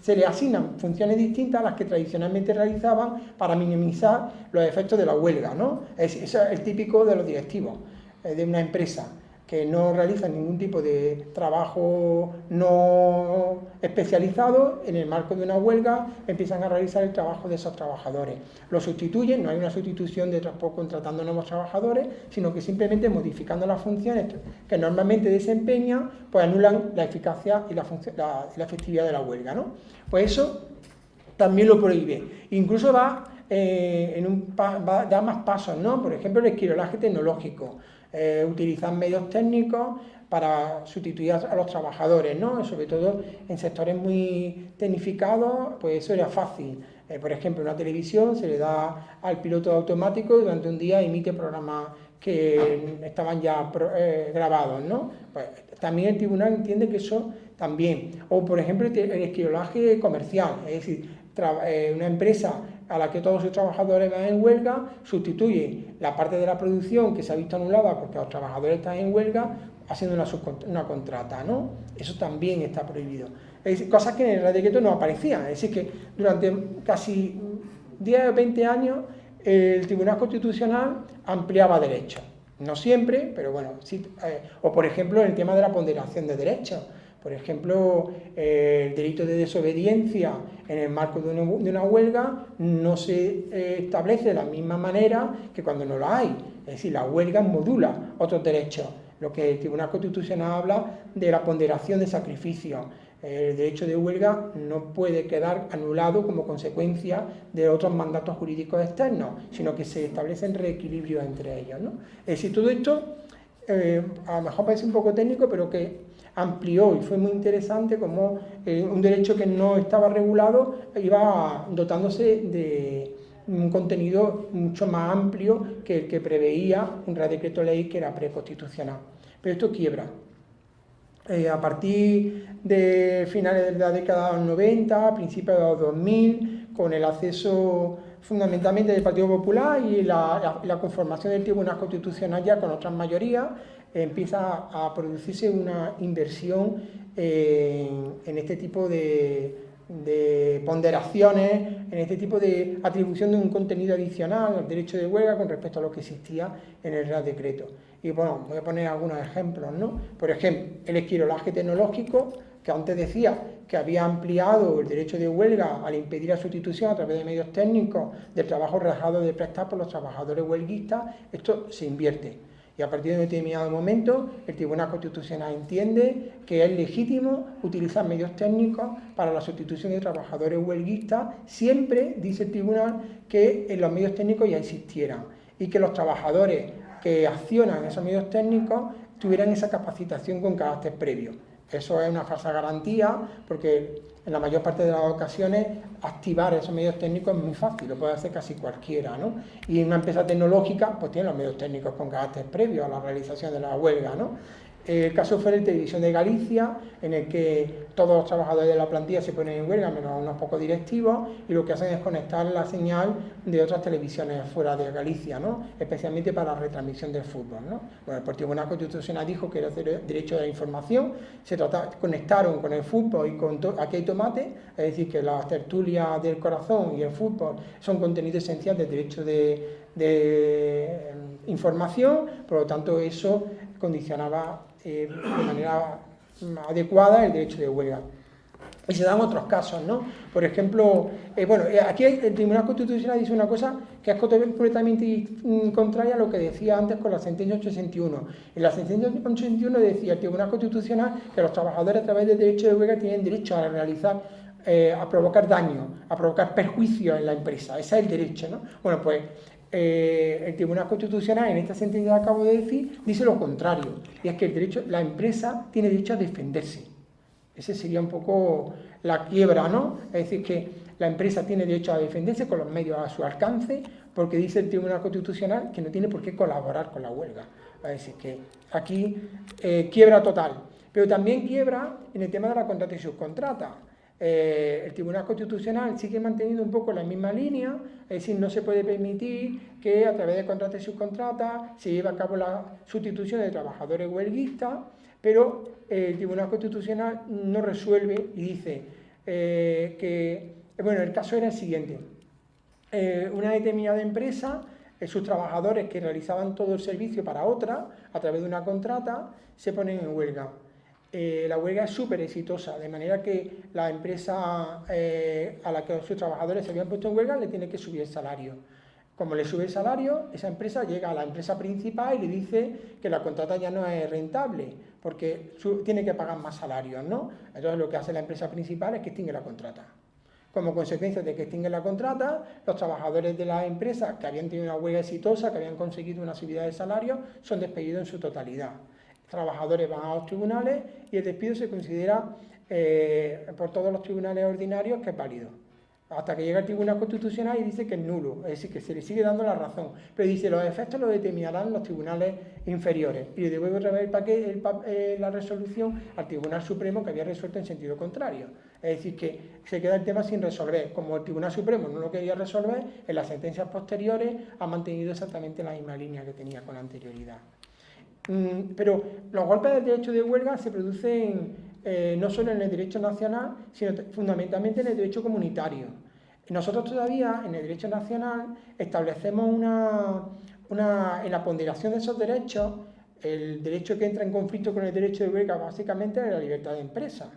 se le asignan funciones distintas a las que tradicionalmente realizaban para minimizar los efectos de la huelga, ¿no? Eso es el típico de los directivos de una empresa, que no realizan ningún tipo de trabajo no especializado, en el marco de una huelga empiezan a realizar el trabajo de esos trabajadores. Lo sustituyen, no hay una sustitución de contratando nuevos trabajadores, sino que simplemente modificando las funciones que normalmente desempeñan, pues anulan la eficacia y la efectividad de la huelga, ¿no? Pues eso también lo prohíbe. Incluso da más pasos, ¿no? Por ejemplo, el esquirolaje tecnológico. Utilizar medios técnicos para sustituir a los trabajadores, ¿no? Sobre todo en sectores muy tecnificados, pues eso era fácil. Por ejemplo, en una televisión se le da al piloto automático y durante un día emite programas que estaban ya grabados, ¿no? Pues también el tribunal entiende que eso también. O, por ejemplo, el esquirolaje comercial, es decir, una empresa a la que todos sus trabajadores van en huelga, sustituye la parte de la producción que se ha visto anulada porque los trabajadores están en huelga, haciendo una contrata, ¿no? Eso también está prohibido. Es decir, cosas que en el Real Decreto no aparecían. Es decir, que durante casi 10 o 20 años el Tribunal Constitucional ampliaba derechos. No siempre, pero bueno, sí. O por ejemplo, en el tema de la ponderación de derechos. Por ejemplo, el delito de desobediencia en el marco de una huelga no se establece de la misma manera que cuando no la hay. Es decir, la huelga modula otros derechos. Lo que el Tribunal Constitucional habla de la ponderación de sacrificios. El derecho de huelga no puede quedar anulado como consecuencia de otros mandatos jurídicos externos, sino que se establecen reequilibrios entre ellos, ¿no? Es decir, todo esto a lo mejor parece un poco técnico, pero que amplió y fue muy interesante como un derecho que no estaba regulado iba dotándose de un contenido mucho más amplio que el que preveía un Real Decreto Ley que era preconstitucional. Pero esto quiebra. A partir de finales de la década de los 90, principios de los 2000, con el acceso fundamentalmente del Partido Popular y la conformación del Tribunal Constitucional ya con otras mayorías, empieza a producirse una inversión en este tipo de de ponderaciones en este tipo de atribución de un contenido adicional al derecho de huelga con respecto a lo que existía en el Real Decreto. Y bueno, voy a poner algunos ejemplos, ¿no? Por ejemplo, el esquirolaje tecnológico, que antes decía que había ampliado el derecho de huelga al impedir la sustitución a través de medios técnicos del trabajo dejado de prestar por los trabajadores huelguistas, esto se invierte. Y a partir de un determinado momento, el Tribunal Constitucional entiende que es legítimo utilizar medios técnicos para la sustitución de trabajadores huelguistas, siempre, dice el Tribunal, que en los medios técnicos ya existieran y que los trabajadores que accionan esos medios técnicos tuvieran esa capacitación con carácter previo. Eso es una falsa garantía, porque en la mayor parte de las ocasiones activar esos medios técnicos es muy fácil, lo puede hacer casi cualquiera, ¿no? Y una empresa tecnológica pues tiene los medios técnicos con carácter previo a la realización de la huelga, ¿no? El caso fue el de Televisión de Galicia, en el que todos los trabajadores de la plantilla se ponen en huelga, menos unos pocos directivos, y lo que hacen es conectar la señal de otras televisiones fuera de Galicia, ¿no? Especialmente para la retransmisión del fútbol, ¿no? Bueno, el Tribunal Constitucional dijo que era derecho de la información, conectaron con el fútbol y con Aquí hay tomate, es decir, que las tertulias del corazón y el fútbol son contenido esencial del derecho de información, por lo tanto eso condicionaba de manera adecuada el derecho de huelga. Y se dan otros casos, ¿no? Por ejemplo, aquí el Tribunal Constitucional dice una cosa que es completamente contraria a lo que decía antes con la sentencia 861. En la sentencia 861 decía el Tribunal Constitucional que los trabajadores a través del derecho de huelga tienen derecho a realizar, a provocar daño, a provocar perjuicio en la empresa. Ese es el derecho, ¿no? Bueno, pues el Tribunal Constitucional en esta sentencia que acabo de decir dice lo contrario, y es que la empresa tiene derecho a defenderse. Ese sería un poco la quiebra, ¿no? Es decir, que la empresa tiene derecho a defenderse con los medios a su alcance, porque dice el Tribunal Constitucional que no tiene por qué colaborar con la huelga. Es decir, que aquí quiebra total. Pero también quiebra en el tema de la contrata y subcontrata. El Tribunal Constitucional sigue manteniendo un poco la misma línea, es decir, no se puede permitir que a través de contratas y subcontratas se lleve a cabo la sustitución de trabajadores huelguistas, pero el Tribunal Constitucional no resuelve y dice el caso era el siguiente. Una determinada empresa, sus trabajadores que realizaban todo el servicio para otra, a través de una contrata, se ponen en huelga. La huelga es súper exitosa, de manera que la empresa a la que sus trabajadores se habían puesto en huelga le tiene que subir el salario. Como le sube el salario, esa empresa llega a la empresa principal y le dice que la contrata ya no es rentable, porque tiene que pagar más salarios, ¿no? Entonces lo que hace la empresa principal es que extingue la contrata. Como consecuencia de que extingue la contrata, los trabajadores de la empresa que habían tenido una huelga exitosa, que habían conseguido una subida de salario, son despedidos en su totalidad. Trabajadores van a los tribunales y el despido se considera por todos los tribunales ordinarios que es válido. Hasta que llega el Tribunal Constitucional y dice que es nulo, es decir, que se le sigue dando la razón. Pero dice, los efectos los determinarán los tribunales inferiores. Y le devuelve otra vez la resolución al Tribunal Supremo, que había resuelto en sentido contrario. Es decir, que se queda el tema sin resolver. Como el Tribunal Supremo no lo quería resolver, en las sentencias posteriores ha mantenido exactamente la misma línea que tenía con anterioridad. Pero los golpes del derecho de huelga se producen no solo en el derecho nacional, sino fundamentalmente en el derecho comunitario. Nosotros todavía en el derecho nacional establecemos en la ponderación de esos derechos, el derecho que entra en conflicto con el derecho de huelga básicamente es la libertad de empresa.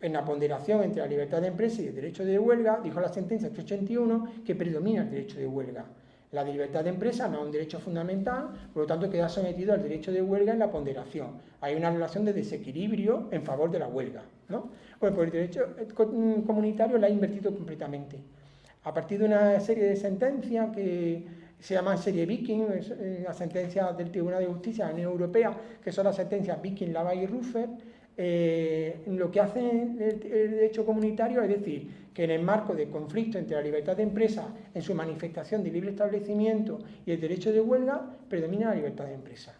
En la ponderación entre la libertad de empresa y el derecho de huelga, dijo la sentencia 881 que predomina el derecho de huelga. La libertad de empresa no es un derecho fundamental, por lo tanto queda sometido al derecho de huelga en la ponderación. Hay una relación de desequilibrio en favor de la huelga, ¿no? Bueno, pues el derecho comunitario la ha invertido completamente. A partir de una serie de sentencias que se llaman serie Viking, la sentencia del Tribunal de Justicia de la Unión Europea, que son las sentencias Viking, Laval y Rüffert, lo que hace el derecho comunitario es decir que en el marco de conflicto entre la libertad de empresa en su manifestación de libre establecimiento y el derecho de huelga, predomina la libertad de empresa.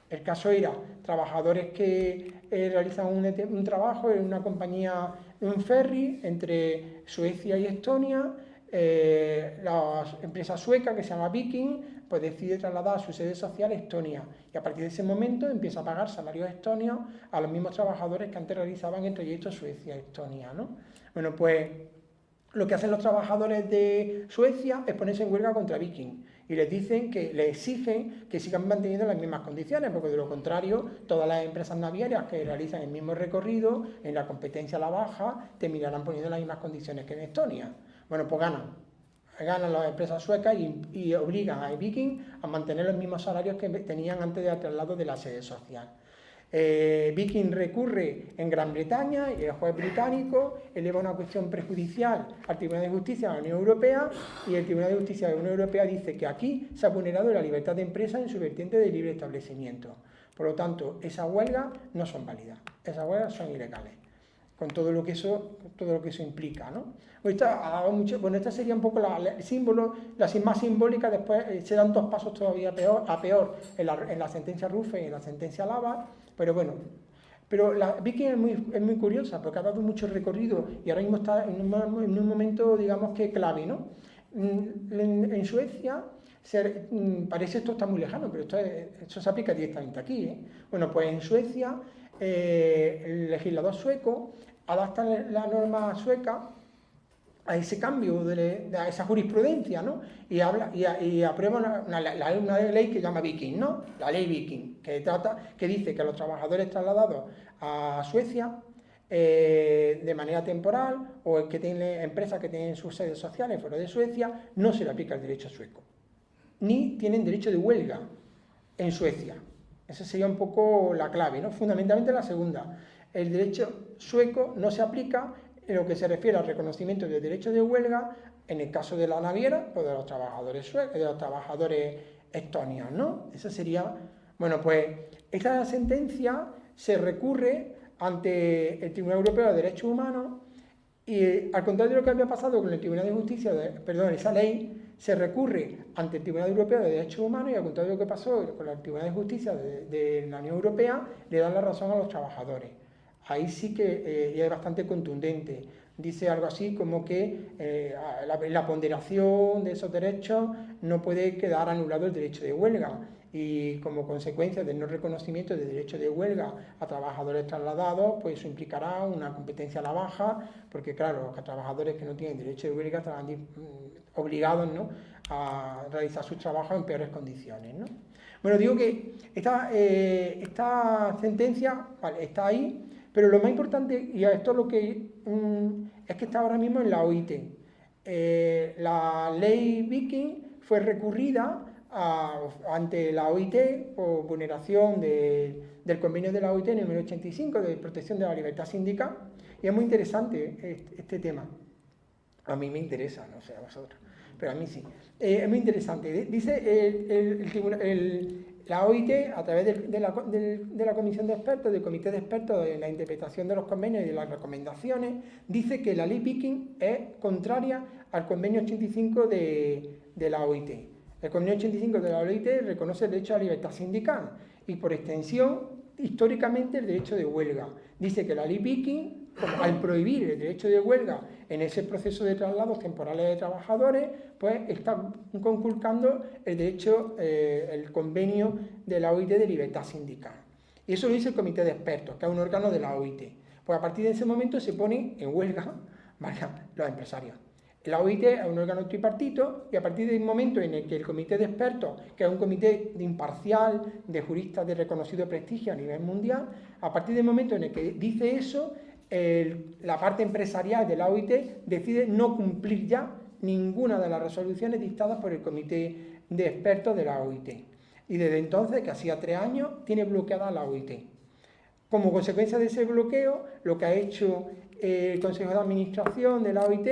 El caso era trabajadores que realizan un trabajo en una compañía, en un ferry entre Suecia y Estonia, la empresa sueca que se llama Viking pues decide trasladar su sede social a Estonia y a partir de ese momento empieza a pagar salarios estonios a los mismos trabajadores que antes realizaban el trayecto Suecia-Estonia, ¿no? Bueno, pues lo que hacen los trabajadores de Suecia es ponerse en huelga contra Viking y les dicen que les exigen que sigan manteniendo las mismas condiciones, porque de lo contrario todas las empresas navieras que realizan el mismo recorrido en la competencia a la baja terminarán poniendo las mismas condiciones que en Estonia. Bueno, pues ganan las empresas suecas y obligan a Viking a mantener los mismos salarios que tenían antes del traslado de la sede social. Viking recurre en Gran Bretaña y el juez británico eleva una cuestión prejudicial al Tribunal de Justicia de la Unión Europea y el Tribunal de Justicia de la Unión Europea dice que aquí se ha vulnerado la libertad de empresa en su vertiente de libre establecimiento. Por lo tanto, esas huelgas no son válidas, esas huelgas son ilegales, con todo lo que eso implica, ¿no? Esta sería un poco el símbolo, la más simbólica. Después se dan dos pasos todavía peor en la sentencia Ruffin y en la sentencia Lava, pero bueno. Pero la Viking es muy curiosa porque ha dado mucho recorrido y ahora mismo está en un momento, digamos que clave, ¿no? En Suecia, parece esto está muy lejano, pero esto se aplica directamente aquí, ¿eh? Bueno, pues en Suecia el legislador sueco adapta la norma sueca a ese cambio, a esa jurisprudencia, ¿no? Y aprueba una ley que se llama Viking, ¿no? La ley Viking, que dice que a los trabajadores trasladados a Suecia de manera temporal o que tienen empresas que tienen sus sedes sociales fuera de Suecia, no se le aplica el derecho sueco, ni tienen derecho de huelga en Suecia. Esa sería un poco la clave, ¿no? Fundamentalmente la segunda. El derecho sueco no se aplica en lo que se refiere al reconocimiento del derecho de huelga en el caso de la naviera o de los trabajadores suecos, de los trabajadores estonios, ¿no? Esa sería, bueno, pues esta sentencia se recurre ante el Tribunal Europeo de Derechos Humanos y al contrario de lo que había pasado con el Tribunal de Justicia, esa ley se recurre ante el Tribunal Europeo de Derechos Humanos y al contrario de lo que pasó con el Tribunal de Justicia de la Unión Europea, le dan la razón a los trabajadores. Ahí sí que es bastante contundente. Dice algo así como que la ponderación de esos derechos no puede quedar anulado el derecho de huelga y como consecuencia del no reconocimiento del derecho de huelga a trabajadores trasladados, pues eso implicará una competencia a la baja, porque claro, los trabajadores que no tienen derecho de huelga estarán obligados, ¿no?, a realizar sus trabajos en peores condiciones, ¿no? Bueno, digo que esta sentencia, vale, está ahí. Pero lo más importante, y esto es lo que es que está ahora mismo en la OIT. La ley Viking fue recurrida ante la OIT por vulneración del convenio de la OIT número 85 de protección de la libertad sindical. Y es muy interesante este tema. A mí me interesa, no sé a vosotros, pero a mí sí. Es muy interesante. Dice la OIT, a través de la comisión de expertos, del comité de expertos en la interpretación de los convenios y de las recomendaciones, dice que la ley Viking es contraria al convenio 85 de la OIT. El convenio 85 de la OIT reconoce el derecho a la libertad sindical y, por extensión, históricamente el derecho de huelga. Dice que la ley Viking, al prohibir el derecho de huelga en ese proceso de traslados temporales de trabajadores, pues está conculcando el derecho, el convenio de la OIT de libertad sindical. Y eso lo dice el comité de expertos, que es un órgano de la OIT. Pues a partir de ese momento se ponen en huelga, ¿vale?, los empresarios. La OIT es un órgano tripartito y a partir del momento en el que el comité de expertos, que es un comité imparcial de juristas de reconocido prestigio a nivel mundial, a partir del momento en el que dice eso, la parte empresarial de la OIT decide no cumplir ya ninguna de las resoluciones dictadas por el comité de expertos de la OIT. Y desde entonces, que hacía 3 años, tiene bloqueada la OIT. Como consecuencia de ese bloqueo, lo que ha hecho el Consejo de Administración de la OIT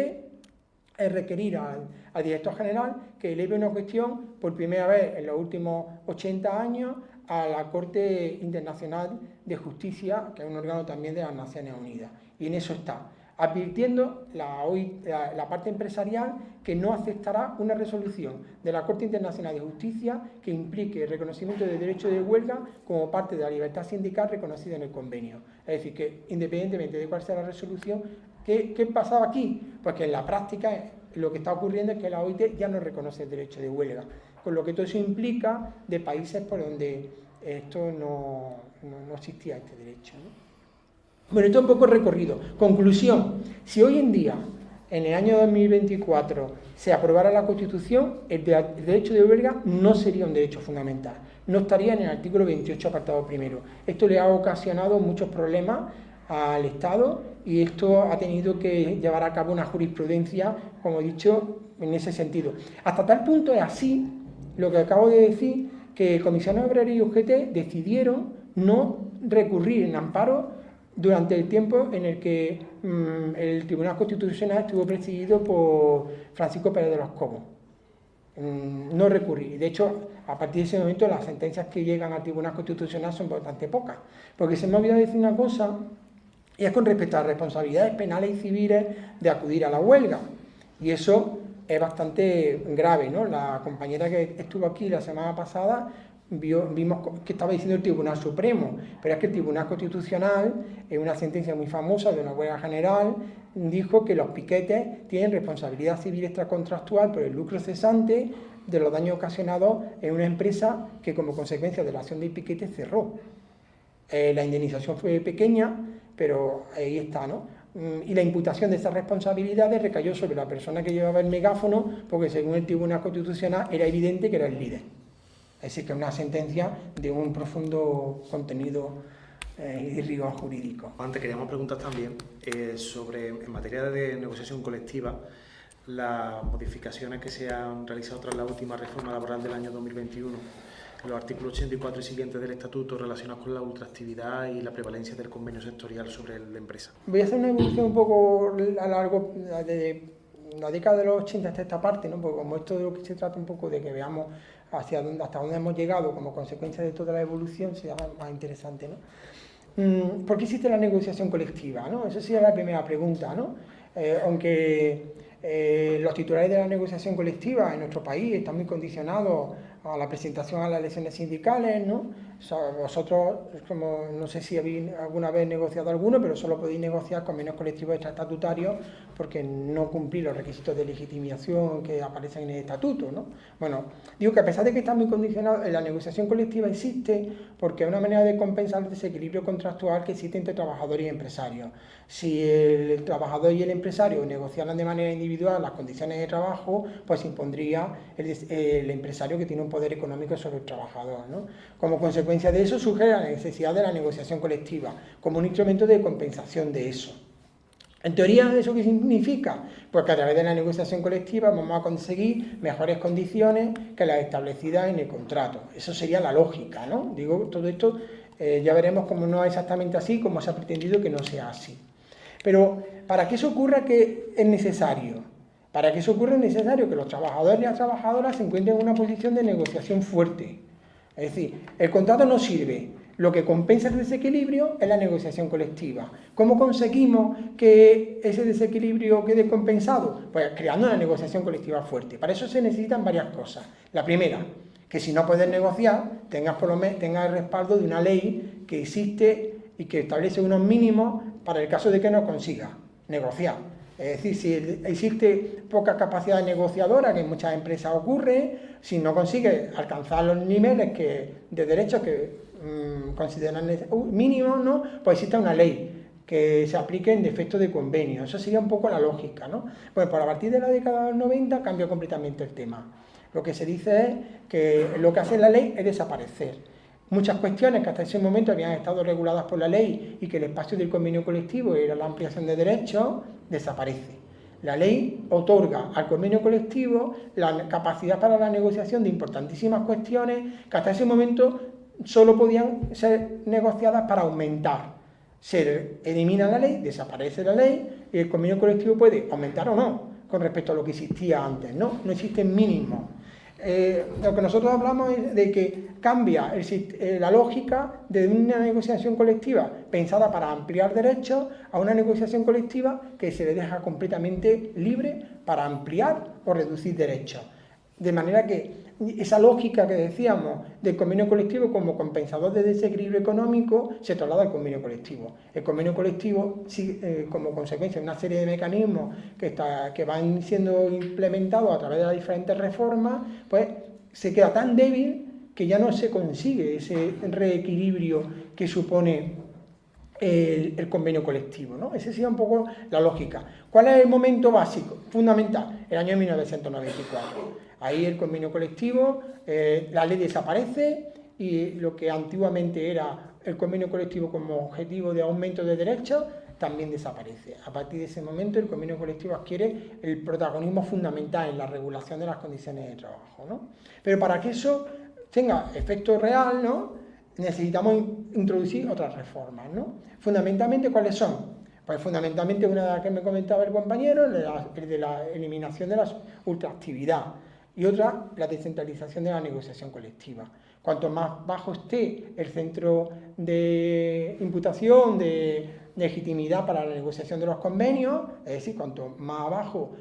es requerir al director general que eleve una cuestión por primera vez en los últimos 80 años a la Corte Internacional de Justicia, que es un órgano también de las Naciones Unidas. Y en eso está, advirtiendo la parte empresarial que no aceptará una resolución de la Corte Internacional de Justicia que implique el reconocimiento del derecho de huelga como parte de la libertad sindical reconocida en el convenio. Es decir, que independientemente de cuál sea la resolución, ¿qué pasaba aquí? Pues que en la práctica lo que está ocurriendo es que la OIT ya no reconoce el derecho de huelga. con lo que todo eso implica de países por donde esto no existía este derecho, ¿no? Bueno, esto es un poco recorrido. Conclusión, si hoy en día, en el año 2024, se aprobara la Constitución, el derecho de huelga no sería un derecho fundamental, no estaría en el artículo 28, apartado primero. Esto le ha ocasionado muchos problemas al Estado y esto ha tenido que llevar a cabo una jurisprudencia, como he dicho, en ese sentido. Hasta tal punto es así, lo que acabo de decir, que Comisiones Obreras y UGT decidieron no recurrir en amparo durante el tiempo en el que el Tribunal Constitucional estuvo presidido por Francisco Pérez de los Cobos. No recurrir. De hecho, a partir de ese momento las sentencias que llegan al Tribunal Constitucional son bastante pocas. Porque se me ha olvidado decir una cosa, y es con respecto a las responsabilidades penales y civiles de acudir a la huelga. Y eso es bastante grave, ¿no? La compañera que estuvo aquí la semana pasada vimos que estaba diciendo el Tribunal Supremo, pero es que el Tribunal Constitucional, en una sentencia muy famosa de una huelga general, dijo que los piquetes tienen responsabilidad civil extracontractual por el lucro cesante de los daños ocasionados en una empresa que como consecuencia de la acción del piquete cerró. La indemnización fue pequeña, pero ahí está, ¿no? Y la imputación de esas responsabilidades recayó sobre la persona que llevaba el megáfono, porque según el Tribunal Constitucional era evidente que era el líder. Es decir, que es una sentencia de un profundo contenido y rigor jurídico. Antes queríamos preguntar también sobre, en materia de negociación colectiva, las modificaciones que se han realizado tras la última reforma laboral del año 2021, los artículos 84 y siguientes del Estatuto relacionados con la ultraactividad y la prevalencia del convenio sectorial sobre la empresa. Voy a hacer una evolución un poco a largo de la década de los 80 hasta esta parte, ¿no? Porque como esto de lo que se trata un poco de que veamos hasta dónde hemos llegado como consecuencia de toda la evolución, se llama más interesante, ¿no? ¿Por qué existe la negociación colectiva, ¿no? Esa sería la primera pregunta, ¿no? Aunque los titulares de la negociación colectiva en nuestro país están muy condicionados a la presentación a las elecciones sindicales, ¿no? O sea, vosotros, como no sé si habéis alguna vez negociado alguno, pero solo podéis negociar convenios colectivos extraestatutarios porque no cumplís los requisitos de legitimación que aparecen en el estatuto, ¿no? Bueno, digo que a pesar de que está muy condicionado, la negociación colectiva existe porque es una manera de compensar el desequilibrio contractual que existe entre trabajadores y empresarios. Si el trabajador y el empresario negociaran de manera individual las condiciones de trabajo, pues impondría el empresario que tiene un poder económico sobre el trabajador, ¿no? Como consecuencia de eso surge la necesidad de la negociación colectiva como un instrumento de compensación de eso. En teoría, ¿eso qué significa? Pues que a través de la negociación colectiva vamos a conseguir mejores condiciones que las establecidas en el contrato. Eso sería la lógica, ¿no? Digo, todo esto ya veremos cómo no es exactamente así, cómo se ha pretendido que no sea así. Pero para que eso ocurra, ¿qué es necesario? Para que eso ocurra es necesario que los trabajadores y las trabajadoras se encuentren en una posición de negociación fuerte. Es decir, el contrato no sirve. Lo que compensa el desequilibrio es la negociación colectiva. ¿Cómo conseguimos que ese desequilibrio quede compensado? Pues creando una negociación colectiva fuerte. Para eso se necesitan varias cosas. La primera, que si no puedes negociar, tengas el respaldo de una ley que existe y que establece unos mínimos para el caso de que no consigas negociar. Es decir, si existe poca capacidad negociadora, que en muchas empresas ocurre, si no consigues alcanzar los niveles de derechos que consideran mínimos, ¿no? Pues existe una ley que se aplique en defecto de convenio. Eso sería un poco la lógica, ¿no? Pues a partir de la década de los 90 cambia completamente el tema. Lo que se dice es que lo que hace la ley es desaparecer muchas cuestiones que hasta ese momento habían estado reguladas por la ley y que el espacio del convenio colectivo era la ampliación de derechos, desaparece. La ley otorga al convenio colectivo la capacidad para la negociación de importantísimas cuestiones que hasta ese momento solo podían ser negociadas para aumentar. Se elimina la ley, desaparece la ley y el convenio colectivo puede aumentar o no con respecto a lo que existía antes, ¿no? No existen mínimos. Lo que nosotros hablamos es de que cambia la lógica de una negociación colectiva pensada para ampliar derechos a una negociación colectiva que se le deja completamente libre para ampliar o reducir derechos. De manera que esa lógica que decíamos del convenio colectivo como compensador de desequilibrio económico se traslada al convenio colectivo. El convenio colectivo, como consecuencia de una serie de mecanismos que van siendo implementados a través de las diferentes reformas, pues se queda tan débil que ya no se consigue ese reequilibrio que supone el convenio colectivo, ¿no? Esa sería un poco la lógica. ¿Cuál es el momento básico, fundamental? El año 1994. Ahí el convenio colectivo, la ley desaparece y lo que antiguamente era el convenio colectivo como objetivo de aumento de derechos también desaparece. A partir de ese momento el convenio colectivo adquiere el protagonismo fundamental en la regulación de las condiciones de trabajo, ¿no? Pero para que eso tenga efecto real, ¿no?, necesitamos introducir otras reformas, ¿no? Fundamentalmente, ¿cuáles son? Pues fundamentalmente una de las que me comentaba el compañero, el de la eliminación de la ultraactividad, y otra, la descentralización de la negociación colectiva. Cuanto más bajo esté el centro de imputación, de legitimidad para la negociación de los convenios, es decir, cuanto más abajo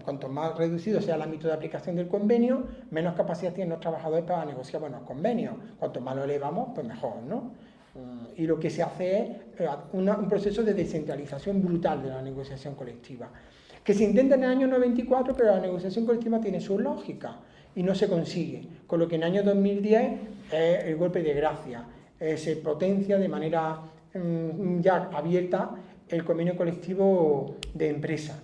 cuanto más reducido sea el ámbito de aplicación del convenio, menos capacidad tienen los trabajadores para negociar buenos convenios. Cuanto más lo elevamos, pues mejor, ¿no? Y lo que se hace es un proceso de descentralización brutal de la negociación colectiva, que se intenta en el año 94, pero la negociación colectiva tiene su lógica y no se consigue, con lo que en el año 2010 es el golpe de gracia, se potencia de manera ya abierta el convenio colectivo de empresa.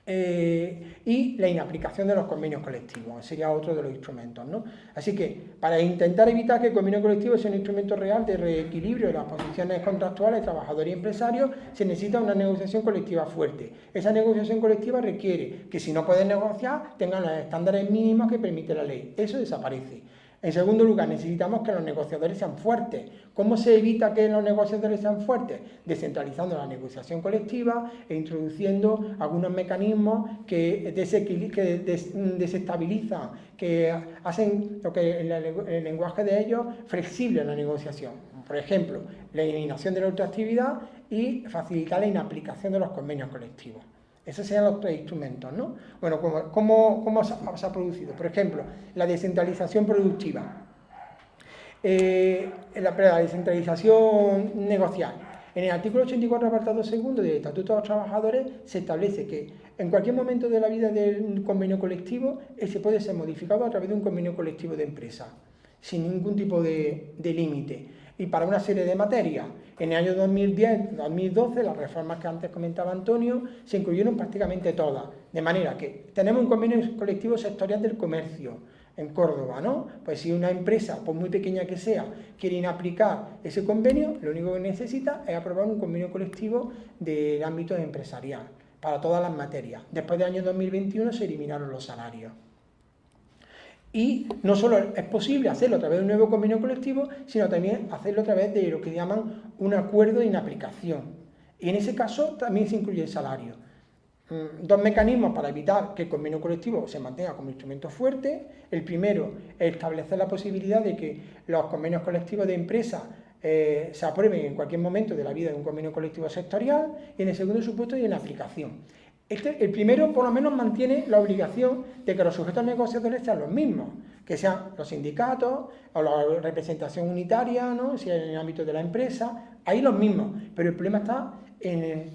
Y la inaplicación de los convenios colectivos sería otro de los instrumentos, ¿no? Así que para intentar evitar que el convenio colectivo sea un instrumento real de reequilibrio de las posiciones contractuales de trabajadores y empresarios, se necesita una negociación colectiva fuerte. Esa negociación colectiva requiere que, si no pueden negociar, tengan los estándares mínimos que permite la ley. Eso desaparece. En segundo lugar, necesitamos que los negociadores sean fuertes. ¿Cómo se evita que los negociadores sean fuertes? Descentralizando la negociación colectiva e introduciendo algunos mecanismos que desestabilizan, que hacen lo que en el lenguaje de ellos flexible la negociación. Por ejemplo, la eliminación de la ultraactividad y facilitar la inaplicación de los convenios colectivos. Esos serían los tres instrumentos, ¿no? Bueno, ¿cómo se ha producido? Por ejemplo, la descentralización productiva, la descentralización negocial. En el artículo 84, apartado segundo del Estatuto de los Trabajadores, se establece que en cualquier momento de la vida del convenio colectivo, ese puede ser modificado a través de un convenio colectivo de empresa, sin ningún tipo de límite. Y para una serie de materias. En el año 2010-2012, las reformas que antes comentaba Antonio, se incluyeron prácticamente todas. De manera que tenemos un convenio colectivo sectorial del comercio en Córdoba, ¿no? Pues si una empresa, por muy pequeña que sea, quiere aplicar ese convenio, lo único que necesita es aprobar un convenio colectivo del ámbito empresarial para todas las materias. Después del año 2021 se eliminaron los salarios. Y no solo es posible hacerlo a través de un nuevo convenio colectivo, sino también hacerlo a través de lo que llaman un acuerdo de inaplicación. Y en ese caso también se incluye el salario. Dos mecanismos para evitar que el convenio colectivo se mantenga como instrumento fuerte. El primero es establecer la posibilidad de que los convenios colectivos de empresa se aprueben en cualquier momento de la vida de un convenio colectivo sectorial. Y en el segundo supuesto, de inaplicación. El primero, por lo menos, mantiene la obligación de que los sujetos negociadores sean los mismos, que sean los sindicatos o la representación unitaria, ¿no?, si en el ámbito de la empresa, ahí los mismos. Pero el problema está en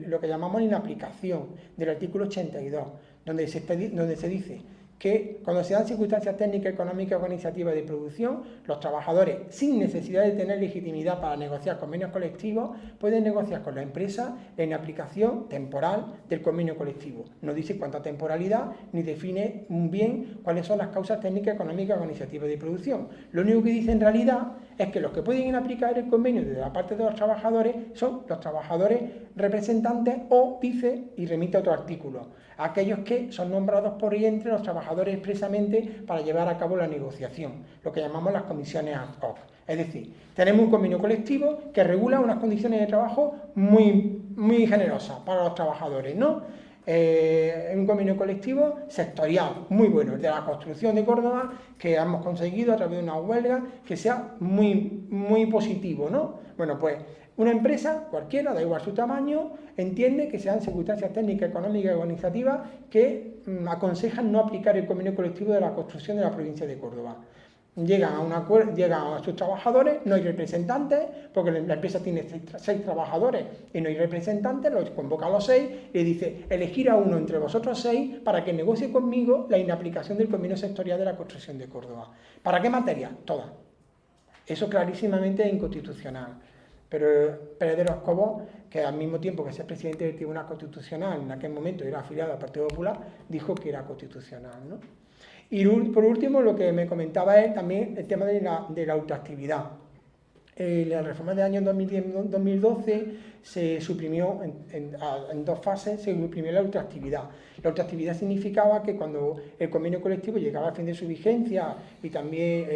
lo que llamamos inaplicación del artículo 82, donde se dice que cuando se dan circunstancias técnicas, económicas, organizativas de producción, los trabajadores, sin necesidad de tener legitimidad para negociar convenios colectivos, pueden negociar con la empresa la inaplicación temporal del convenio colectivo. No dice cuánta temporalidad, ni define bien cuáles son las causas técnicas, económicas, organizativas de producción. Lo único que dice en realidad es que los que pueden aplicar el convenio desde la parte de los trabajadores son los trabajadores representantes o, dice, y remite a otro artículo, aquellos que son nombrados por y entre los trabajadores expresamente para llevar a cabo la negociación, lo que llamamos las comisiones ad hoc. Es decir, tenemos un convenio colectivo que regula unas condiciones de trabajo muy generosas para los trabajadores, ¿no? Un convenio colectivo sectorial, muy bueno, el de la construcción de Córdoba, que hemos conseguido a través de una huelga que sea muy positivo, ¿no? Bueno, pues una empresa cualquiera, da igual su tamaño, entiende que sean circunstancias técnicas, económicas y organizativas que aconsejan no aplicar el convenio colectivo de la construcción de la provincia de Córdoba. llegan a un acuerdo, llegan a sus trabajadores, no hay representantes, porque la empresa tiene 6 trabajadores y no hay representantes, los convoca a los 6 y le dice, elegir a uno entre vosotros 6 para que negocie conmigo la inaplicación del convenio sectorial de la construcción de Córdoba. ¿Para qué materia? Todas. Eso clarísimamente es inconstitucional. Pero Pérez de los Cobos, que al mismo tiempo que es presidente del Tribunal Constitucional, en aquel momento era afiliado al Partido Popular, dijo que era constitucional, ¿no? Y por último, lo que me comentaba es también el tema de la ultraactividad. La reforma del año 2010-2012 se suprimió en 2 fases, se suprimió la ultraactividad. La ultraactividad significaba que cuando el convenio colectivo llegaba al fin de su vigencia y también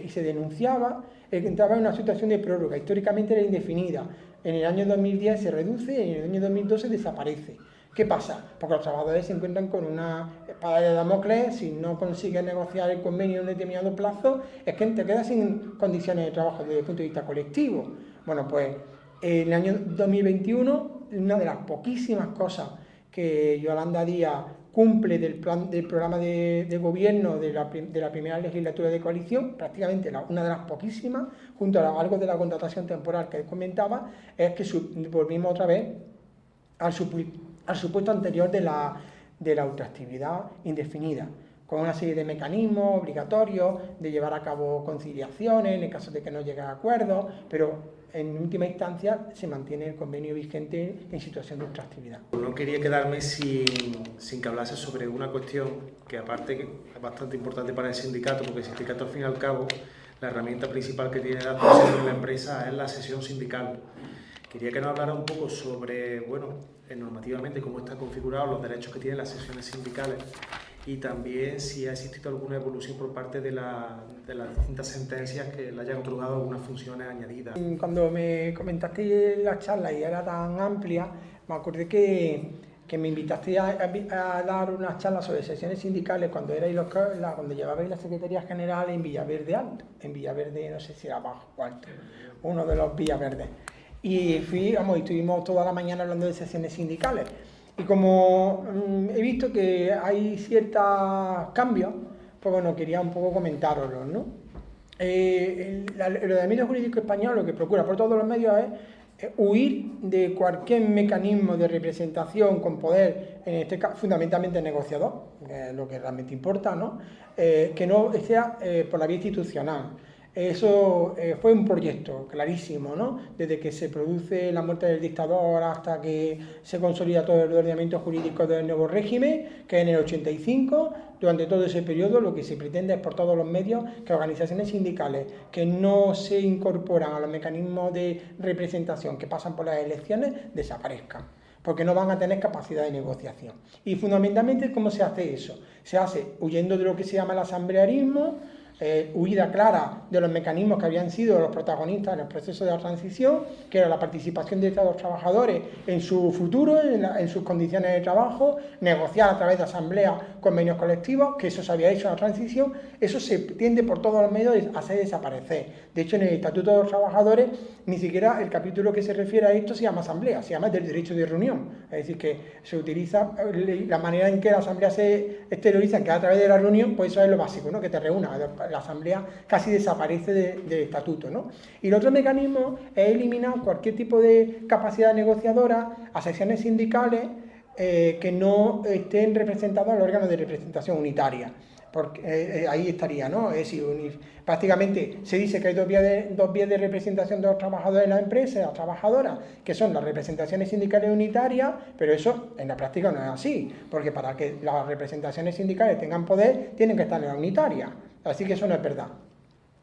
y se denunciaba, entraba en una situación de prórroga. Históricamente era indefinida. En el año 2010 se reduce y en el año 2012 desaparece. ¿Qué pasa? Porque los trabajadores se encuentran con una espada de Damocles. Si no consigues negociar el convenio en un determinado plazo, es que te quedas sin condiciones de trabajo desde el punto de vista colectivo. Bueno, pues en el año 2021, una de las poquísimas cosas que Yolanda Díaz cumple del programa de gobierno de la primera legislatura de coalición, prácticamente una de las poquísimas, junto a algo de la contratación temporal que comentaba, es que volvimos otra vez al supuesto anterior de la ultraactividad indefinida, con una serie de mecanismos obligatorios de llevar a cabo conciliaciones en el caso de que no llegue a acuerdos, pero en última instancia se mantiene el convenio vigente en situación de ultraactividad. No quería quedarme sin que hablase sobre una cuestión que aparte que es bastante importante para el sindicato, porque el sindicato al fin y al cabo la herramienta principal que tiene la actuación de la empresa es la sesión sindical. Quería que nos hablara un poco sobre, bueno, normativamente cómo están configurados los derechos que tienen las sesiones sindicales y también si ha existido alguna evolución por parte de las distintas sentencias que le hayan otorgado algunas funciones añadidas. Cuando me comentaste la charla y era tan amplia, me acordé que me invitaste a dar una charla sobre sesiones sindicales cuando llevabais la Secretaría General en Villaverde Alto, en Villaverde, no sé si era Bajo o Alto, uno de los Villaverdes. Y estuvimos toda la mañana hablando de sesiones sindicales. Y como he visto que hay ciertos cambios, pues bueno, quería un poco comentároslos, ¿no? El ordenamiento jurídico español lo que procura por todos los medios es huir de cualquier mecanismo de representación con poder, en este caso fundamentalmente negociador, que es lo que realmente importa, ¿no? Que no sea por la vía institucional. Eso fue un proyecto clarísimo, ¿no? Desde que se produce la muerte del dictador hasta que se consolida todo el ordenamiento jurídico del nuevo régimen, que es en el 85. Durante todo ese periodo lo que se pretende es por todos los medios que organizaciones sindicales que no se incorporan a los mecanismos de representación que pasan por las elecciones desaparezcan, porque no van a tener capacidad de negociación. Y fundamentalmente, ¿cómo se hace eso? Se hace huyendo de lo que se llama el asamblearismo, huida clara de los mecanismos que habían sido los protagonistas en el proceso de la transición, que era la participación de los trabajadores en su futuro, en sus condiciones de trabajo, negociar a través de asambleas, convenios colectivos, que eso se había hecho en la transición. Eso se tiende por todos los medios a hacer desaparecer. De hecho, en el Estatuto de los Trabajadores, ni siquiera el capítulo que se refiere a esto se llama asamblea, se llama del derecho de reunión. Es decir, que se utiliza la manera en que la asamblea se exterioriza, que a través de la reunión, pues eso es lo básico, ¿no? Que te reúna. La asamblea casi desaparece del estatuto, ¿no? Y el otro mecanismo es eliminar cualquier tipo de capacidad negociadora a secciones sindicales que no estén representadas en los órganos de representación unitaria. Porque ahí estaría, ¿no? Es decir, prácticamente se dice que hay dos vías de representación de los trabajadores en la empresa, las trabajadoras, que son las representaciones sindicales unitarias, pero eso en la práctica no es así, porque para que las representaciones sindicales tengan poder, tienen que estar en la unitaria. Así que eso no es verdad.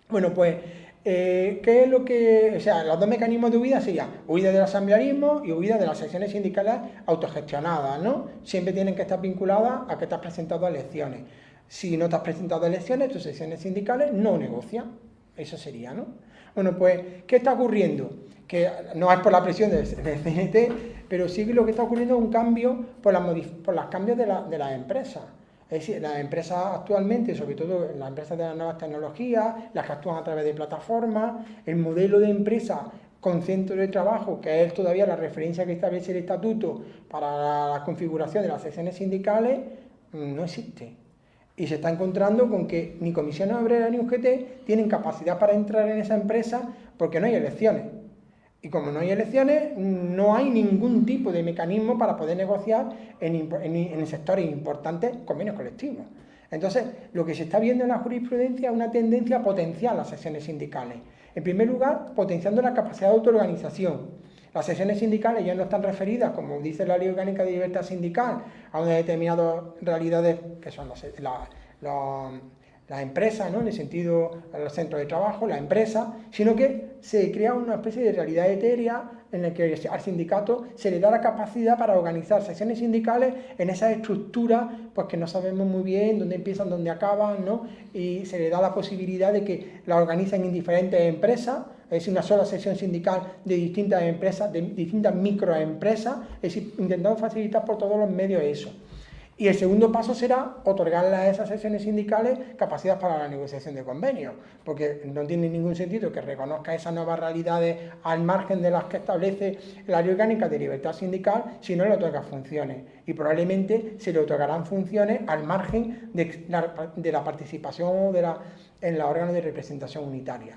Bueno, pues, ¿qué es lo que...? O sea, los dos mecanismos de huida serían huida del asamblearismo y huida de las secciones sindicales autogestionadas, ¿no? Siempre tienen que estar vinculadas a que te has presentado a elecciones. Si no te has presentado a elecciones, tus secciones sindicales no negocian. Eso sería, ¿no? Bueno, pues, ¿qué está ocurriendo? Que no es por la presión del CNT, pero sí que lo que está ocurriendo es un cambio por los cambios de las empresas. Es decir, las empresas actualmente, sobre todo las empresas de las nuevas tecnologías, las que actúan a través de plataformas, el modelo de empresa con centro de trabajo, que es todavía la referencia que establece el estatuto para la configuración de las secciones sindicales, no existe. Y se está encontrando con que ni Comisiones Obreras ni UGT tienen capacidad para entrar en esa empresa porque no hay elecciones. Y como no hay elecciones, no hay ningún tipo de mecanismo para poder negociar en sectores importantes convenios colectivos. Entonces, lo que se está viendo en la jurisprudencia es una tendencia a potenciar las secciones sindicales. En primer lugar, potenciando la capacidad de autoorganización. Las secciones sindicales ya no están referidas, como dice la Ley Orgánica de Libertad Sindical, a unas determinadas realidades que son las empresas, ¿no? En el sentido de los centros de trabajo, la empresa, sino que se crea una especie de realidad etérea en la que al sindicato se le da la capacidad para organizar secciones sindicales en esas estructuras pues que no sabemos muy bien dónde empiezan, dónde acaban, ¿no? Y se le da la posibilidad de que la organicen en diferentes empresas, es decir, una sola sección sindical de distintas empresas, de distintas microempresas, es decir, intentando facilitar por todos los medios eso. Y el segundo paso será otorgarle a esas secciones sindicales capacidad para la negociación de convenios, porque no tiene ningún sentido que reconozca esas nuevas realidades al margen de las que establece la Ley Orgánica de Libertad Sindical si no le otorga funciones. Y probablemente se le otorgarán funciones al margen de la participación en los órganos de representación unitaria.